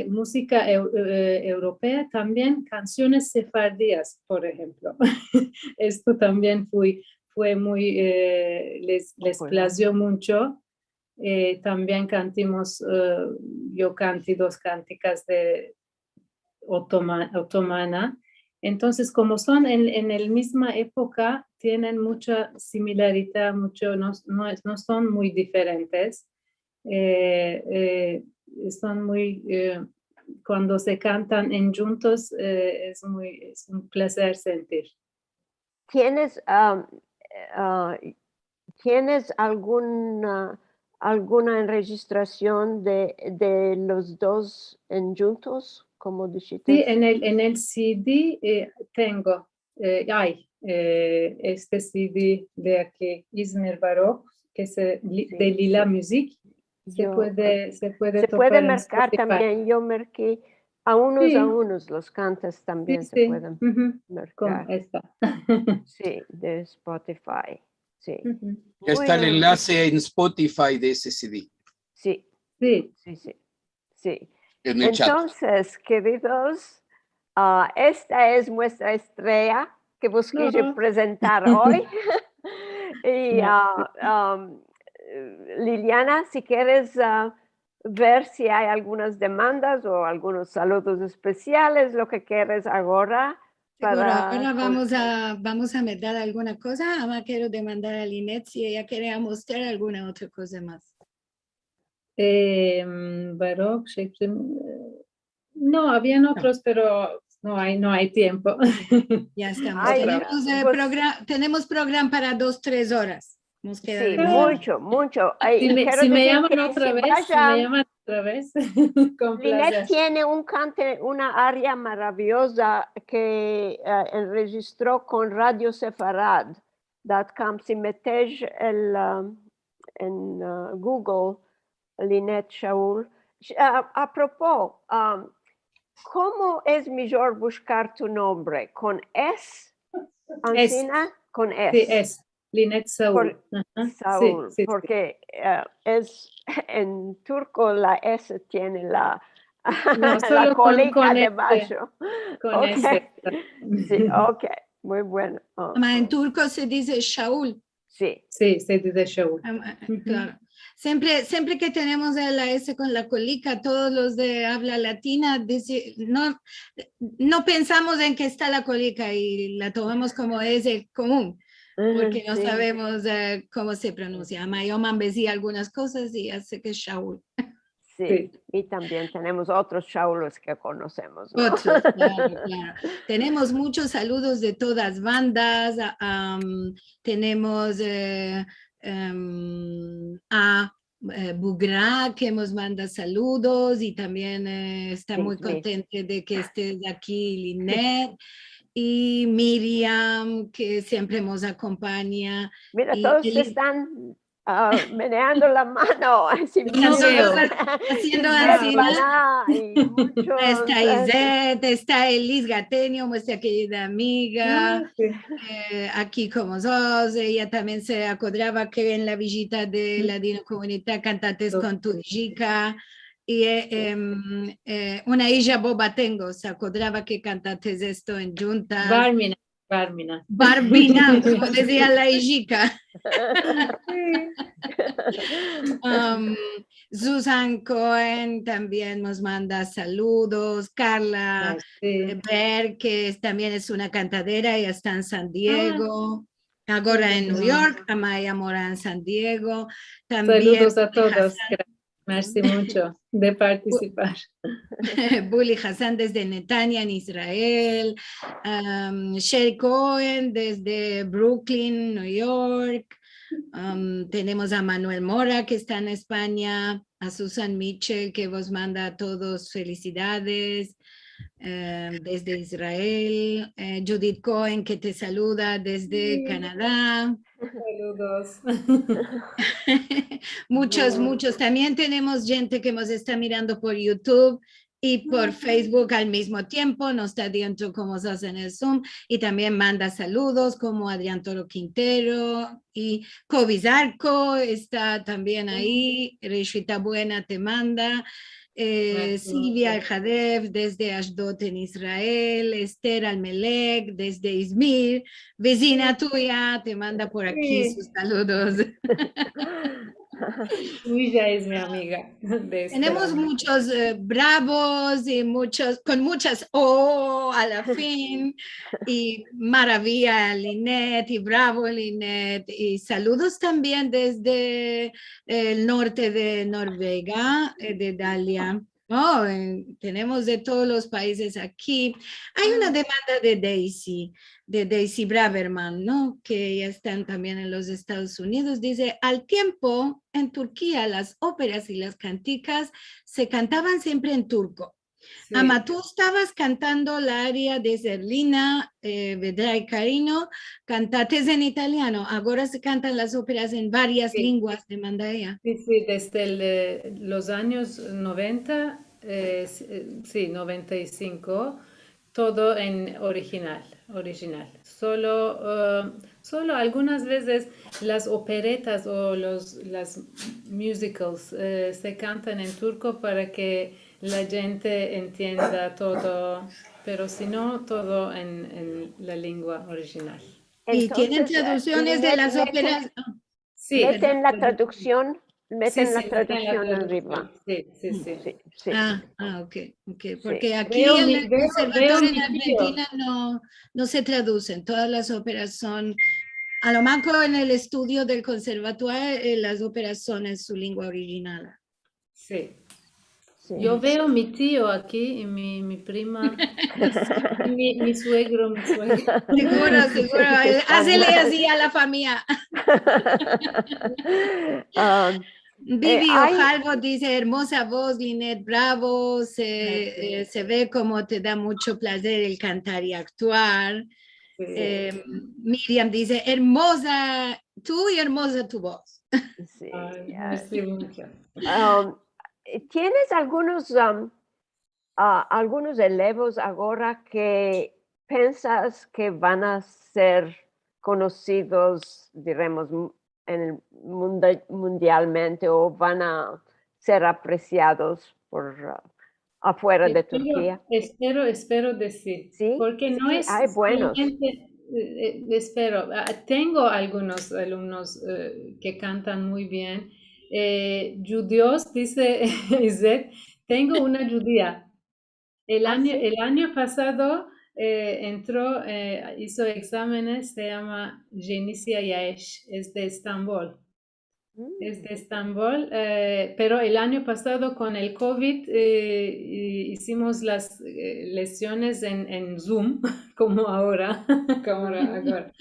música europea, también canciones sefardías, por ejemplo. Esto también fue muy, les plació mucho. También cantimos, yo canté 2 cánticas de otomana. Entonces, como son en la misma época, tienen mucha similaridad, no son muy diferentes. Son muy, cuando se cantan juntos, es un placer sentir. ¿Tienes alguna enregistración de los dos juntos, como dijiste? Sí, en el CD tengo, este CD de aquí, Izmir Baroque, que es de Lila Music. Se puede Se topar puede en marcar Spotify. también. Yo marqué a unos Sí. a unos los cantos también Sí, se sí. pueden Con marcar. esta. Sí, de Spotify. Sí. Ya está el Muy bien. enlace en Spotify de ese CD, Sí, Sí. sí. en el chat. Entonces, queridos, esta es nuestra estrella que vos quise presentar hoy. Y Liliana, si quieres ver si hay algunas demandas o algunos saludos especiales, lo que quieres ahora. Ahora vamos a meter alguna cosa. Ahora quiero demandar a Linet si ella quiere mostrar alguna otra cosa más. Baroque, Shakespeare. No, habían otros, pero no hay tiempo. Ya estamos. Ay, Tenemos programa para 2-3 horas. Nos queda Sí, de más. mucho. Ay, Si quiero me decir llaman que otra si vez, con Linet placer. tiene una área maravillosa que registró con Radio Sefarad.com. Si metes en Google Linet Shaul. A propósito, ¿cómo es mejor buscar tu nombre? ¿Con S? ¿Ancina? Con S. Sí, es Linet Saúl. Saúl, Sí. porque es en turco la S tiene la solo colica con debajo. Con Okay. Sí, ok, muy bueno. En turco se dice Shaul. Sí, se dice Shaul. Claro. Siempre que tenemos la S con la colica, todos los de habla latina, no pensamos en que está la colica y la tomamos como S común, porque no sabemos cómo se pronuncia. Yo mambesí algunas cosas y hace que es Shaul. Sí, y también tenemos otros Shaulos que conocemos, ¿no? Otros, claro. Tenemos muchos saludos de todas bandas. Tenemos a Bugra que nos manda saludos y también está muy contenta de que estés aquí, Linet, y Miriam que siempre nos acompaña. Mira, todos están meneando la mano. No veo. Haciendo así. Está Muchos, Iset, está Elis Gatenio, nuestra querida amiga, aquí como sos. Ella también se acordaba que en la visita de la Dino Comunidad cantates con Turjica. Y una hija boba tengo, se acordaba que cantates esto en juntas. Barbina, como decía la hijica. Susan Cohen también nos manda saludos. Carla Ver, que también es una cantadera y está en San Diego. Ahora en New York. Amaya Mora en San Diego. También saludos a todos. Merci mucho de participar. Bully Hassan desde Netanya en Israel. Sherry Cohen desde Brooklyn, New York. Tenemos a Manuel Mora que está en España, a Susan Mitchell que vos manda a todos felicidades desde Israel, Judith Cohen que te saluda desde Canadá. Saludos. Muchos. También tenemos gente que nos está mirando por YouTube y por Facebook al mismo tiempo, no está dentro como se hace en el Zoom, y también manda saludos como Adrián Toro Quintero y Covizarco está también ahí, Reshita Buena te manda, Silvia Al-Hadef desde Ashdod en Israel, Esther Almelek desde Izmir, vecina tuya, te manda por aquí sus saludos. Ella es mi amiga. Tenemos muchos bravos y con muchas O a la fin, y maravilla Linet y bravo Linet, y saludos también desde el norte de Noruega, de Dalia. Oh, tenemos de todos los países aquí. Hay una demanda de Daisy Braverman, ¿no? Que ya están también en los Estados Unidos. Dice, al tiempo, en Turquía, las óperas y las canticas se cantaban siempre en turco. Sí. Ama, tú estabas cantando la aria de Zerlina, Vedrai Carino, cantates en italiano. Ahora se cantan las óperas en varias Sí. lenguas, demanda ella. Sí, sí, desde los años 90, sí, 95, todo en original. Solo algunas veces las operetas o las musicals se cantan en turco para que la gente entienda todo, pero si no, todo en la lengua original. Y tienen Entonces, traducciones de las óperas. Sí, meten la perdón. traducción, meten la traducción arriba. Sí, sí, sí. Sí, sí, Ok, sí. porque aquí Veo en mi- el veo conservatorio en mi tío. Argentina no se traducen, todas las óperas son, a lo manco en el estudio del conservatorio, las óperas son en su lengua original. Sí. sí. Yo veo mi tío aquí y mi prima, y mi suegro, mi suegra. Seguro, que están- hácele así a la familia. Vivi hay- Ojalvo dice, hermosa voz, Linet, bravo, se ve como te da mucho placer el cantar y actuar. Sí. Miriam dice, hermosa tú y hermosa tu voz. sí, Ay, merci mucho. ¿Tienes algunos elevos ahora que piensas que van a ser conocidos, diremos, en el mundo mundialmente o van a ser apreciados por afuera de Turquía? Espero de sí. Sí, Porque no sí, es hay buenos. solamente, espero, tengo algunos alumnos que cantan muy bien. Judíos, dice Izet, tengo una judía. El ¿Sí? año pasado entró, hizo exámenes, se llama Genisia Yaesh, es de Estambul. Es de Estambul, pero el año pasado con el COVID hicimos las lecciones en Zoom, como ahora, como ahora.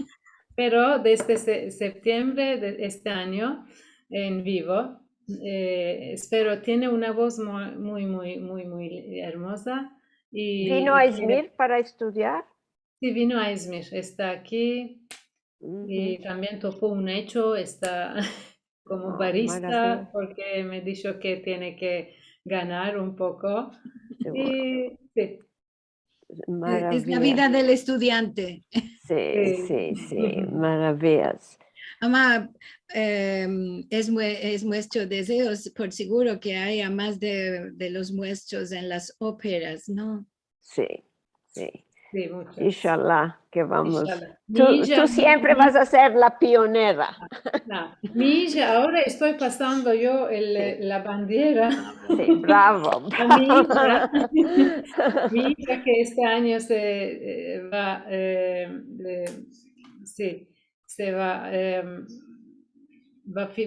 Pero desde septiembre de este año en vivo, espero, tiene una voz muy hermosa. ¿Vino a Izmir para estudiar? Sí, vino a Izmir, está aquí y Ujú. también tocó un hecho, está como Oh, barista maravilla. porque me dijo que tiene que ganar un poco. Seguro. Y sí, Es la Maravilla. vida del estudiante. Sí, maravillas. Ama, es nuestro deseo, por seguro que haya más de los muestros en las óperas, ¿no? Sí. sí, muchas. Inshallah, que vamos. Inshallah. Tú siempre vas a ser la pionera. Mi hija, ahora estoy pasando yo la bandera Sí, bravo. a mi hija. Mi hija que este año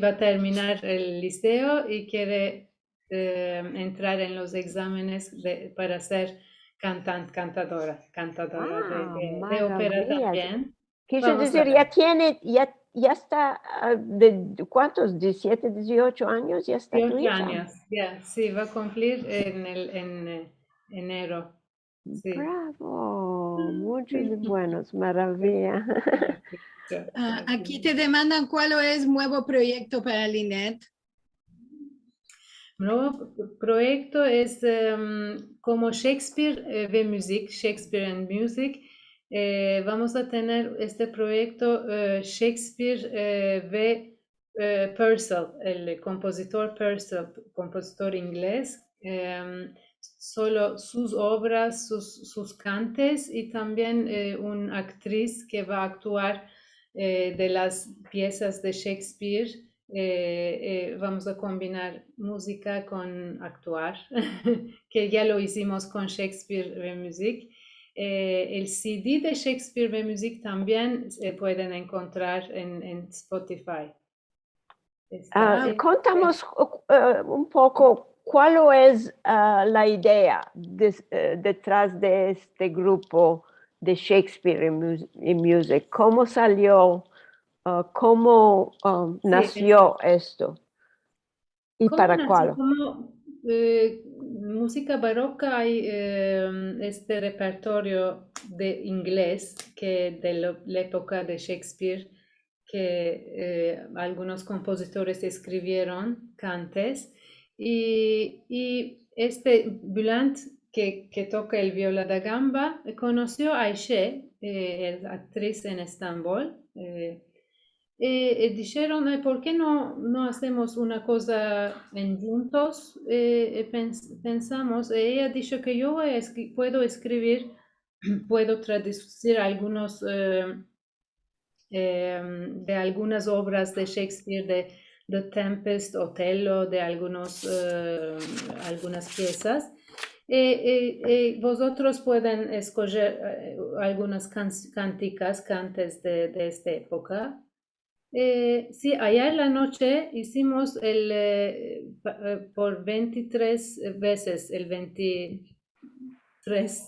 va a terminar el liceo y quiere entrar en los exámenes para ser cantadora de ópera Maravillas. también. Quise Vamos a decir, ver. ya está, ¿de cuántos? 17, 18 años, ya está tu 18 hija. años, ya, sí, va a cumplir en enero. Sí. Bravo, muchos Sí. y buenos, maravilla. Aquí te demandan cuál es nuevo proyecto para Linet. Nuevo proyecto es como Shakespeare ve Music, Shakespeare and Music. Vamos a tener este proyecto Shakespeare ve Purcell, el compositor Purcell, compositor inglés. Solo sus obras, sus cantes y también una actriz que va a actuar de las piezas de Shakespeare. Vamos a combinar música con actuar, que ya lo hicimos con Shakespeare Music. El CD de Shakespeare Music también se pueden encontrar en Spotify. Contamos un poco ¿cuál es la idea detrás de este grupo de Shakespeare y Music? ¿Cómo salió? ¿Cómo nació esto? ¿Y ¿Cómo para nació? cuál? Como música barroca hay este repertorio de inglés que de la época de Shakespeare que algunos compositores escribieron cantes y este Bülent que toca el viola da gamba conoció a Ayşe, actriz en Estambul. Dijeron, ¿por qué no hacemos una cosa en juntos? Pensamos, ella dijo que yo puedo escribir, puedo traducir algunos de algunas obras de Shakespeare, de The Tempest, Othello, de algunas piezas. Vosotros pueden escoger algunas canticas, cantes de esta época. Sí, ayer la noche hicimos por 23 veces, 23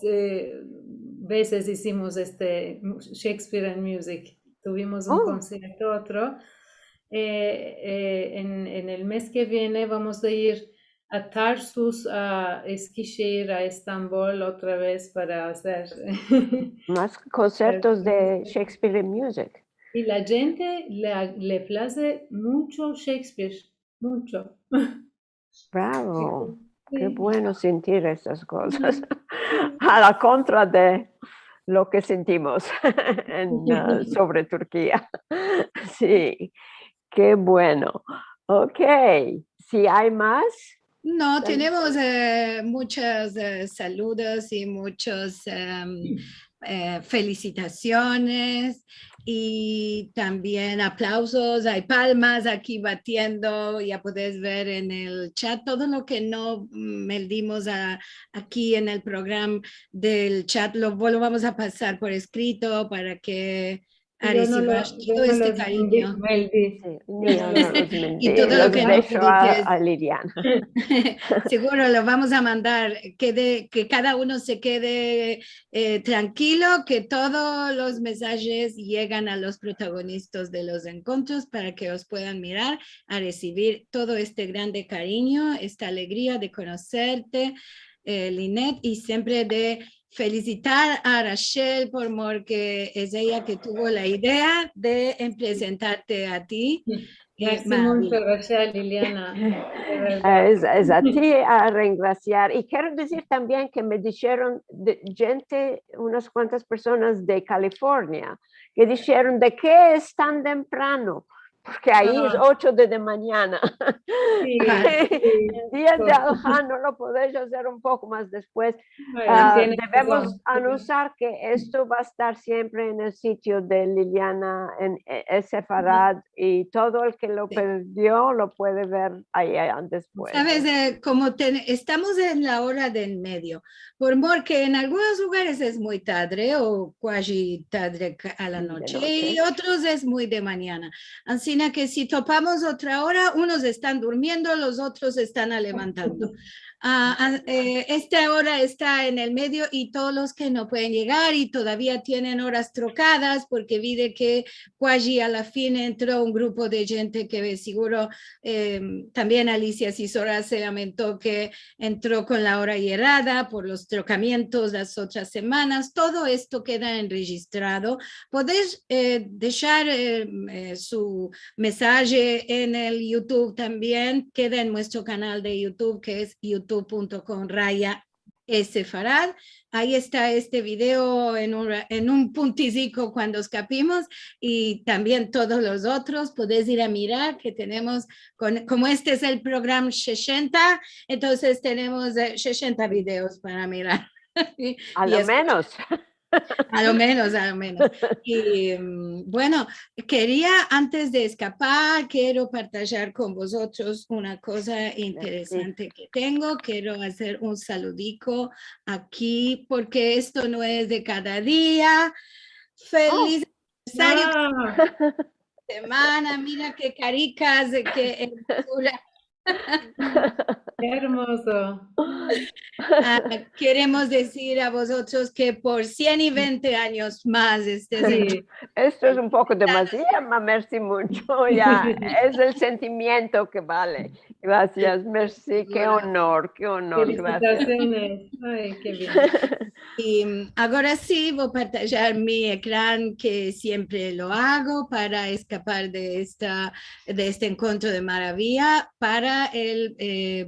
veces hicimos Shakespeare and Music. Tuvimos un concierto, otro. En el mes que viene vamos a ir a Tarsus, a Eskişehir, a Estambul otra vez para hacer Más conciertos de Shakespeare y Music. Y la gente le place mucho Shakespeare, mucho. Bravo, Sí. qué bueno sentir estas cosas. A la contra de lo que sentimos sobre Turquía. Sí, qué bueno. Ok, si hay más. No, tenemos muchos saludos y muchos felicitaciones y también aplausos. Hay palmas aquí batiendo. Ya puedes ver en el chat todo lo que no meldimos aquí en el programa del chat. Lo vamos a pasar por escrito para que recibas todo este cariño. Y todo lo que no pudiste a Liliana. Seguro lo vamos a mandar, que cada uno se quede tranquilo, que todos los mensajes llegan a los protagonistas de los encuentros para que os puedan mirar, a recibir todo este grande cariño, esta alegría de conocerte, Lynette, y siempre de felicitar a Rachel porque es ella que tuvo la idea de presentarte a ti. Gracias mucho, Rachel, Liliana. Es a ti a reingraciar. Y quiero decir también que me dijeron gente, unas cuantas personas de California, que dijeron, ¿de qué es tan temprano? Porque ahí es 8 de la mañana. Sí, El día de Alha no lo podéis hacer un poco más después. Debemos anunciar que esto va a estar siempre en el sitio de Liliana en Sefarad y todo el que lo perdió lo puede ver ahí después. Sabes, como estamos en la hora del medio, porque en algunos lugares es muy tarde o casi tarde a la noche y otros es muy de mañana. Así que si topamos otra hora, unos están durmiendo, los otros están levantando. Esta hora está en el medio y todos los que no pueden llegar y todavía tienen horas trocadas porque vi de que casi a la fin entró un grupo de gente que seguro también Alicia Cisora se lamentó que entró con la hora errada por los trocamientos las otras semanas. Todo esto queda registrado. Podéis dejar su mensaje en el YouTube también, queda en nuestro canal de YouTube que es youtube.com/Sefarad. Ahí está este video en un punticico cuando escapimos y también todos los otros podéis ir a mirar que tenemos, como este es el programa 60, entonces tenemos 60 videos para mirar. A lo menos. A lo menos. Y bueno, quería antes de escapar, quiero partillar con vosotros una cosa interesante que tengo. Quiero hacer un saludico aquí porque esto no es de cada día. Feliz aniversario. Semana, mira qué caricas, qué hermosura. Qué hermoso. Queremos decir a vosotros que por 120 años más estés en Sí, Esto es un poco demasiado, merci mucho. Ya, es el sentimiento que vale. Gracias, merci. Qué honor, gracias. felicitaciones. Ay, qué bien. Y ahora sí voy a partillar mi ecrán, que siempre lo hago para escapar de este encuentro de maravilla. Para el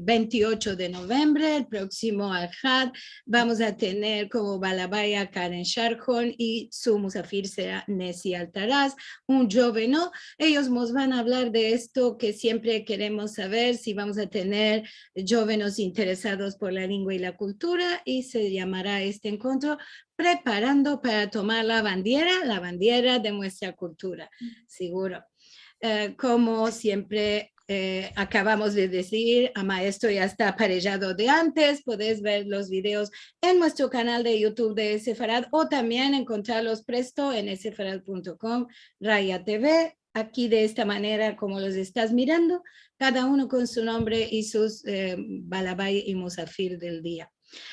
28 de noviembre, el próximo Al-Had, vamos a tener como balabaya Karen Sharkon y su musafir será Nessie Altaraz, un joveno. Ellos nos van a hablar de esto que siempre queremos saber, si vamos a tener jóvenes interesados por la lengua y la cultura, y se llamará este encuentro Preparando para tomar la bandera de nuestra cultura, seguro. Como siempre acabamos de decir, a Maestro ya está aparejado de antes, podéis ver los videos en nuestro canal de YouTube de Sefarad o también encontrarlos presto en sefarad.com, Raya TV, aquí de esta manera como los estás mirando, cada uno con su nombre y sus balabay y musafir del día.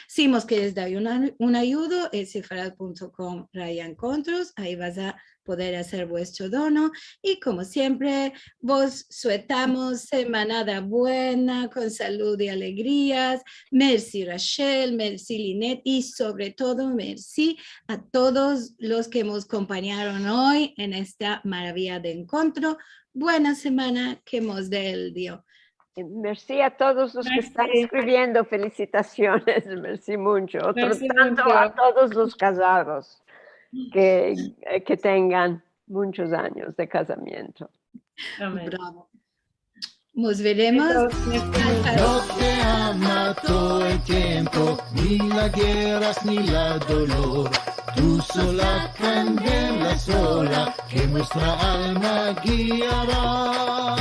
Si nos quieres dar un ayudo, es sefarad.com Raya Encontros, ahí vas a poder hacer vuestro dono y como siempre vos suetamos semanada buena con salud y alegrías. Merci Rachel, merci Linet y sobre todo merci a todos los que nos acompañaron hoy en esta maravilla de encuentro. Buena semana que nos dé el Dios. Merci a todos los que están escribiendo, felicitaciones, merci mucho. Otro Merci tanto mucho. a todos los casados que tengan muchos años de casamiento. Amén. Bravo. Nos veremos. No te ama todo el tiempo, ni las guerras ni la dolor. Tú sola candela sola, que nuestra alma guiará.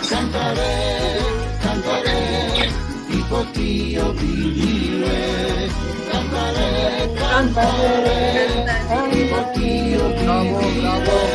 Cantaré, cantaré, y por ti yo viviré. Cantaré, cantaré, y por ti yo viviré.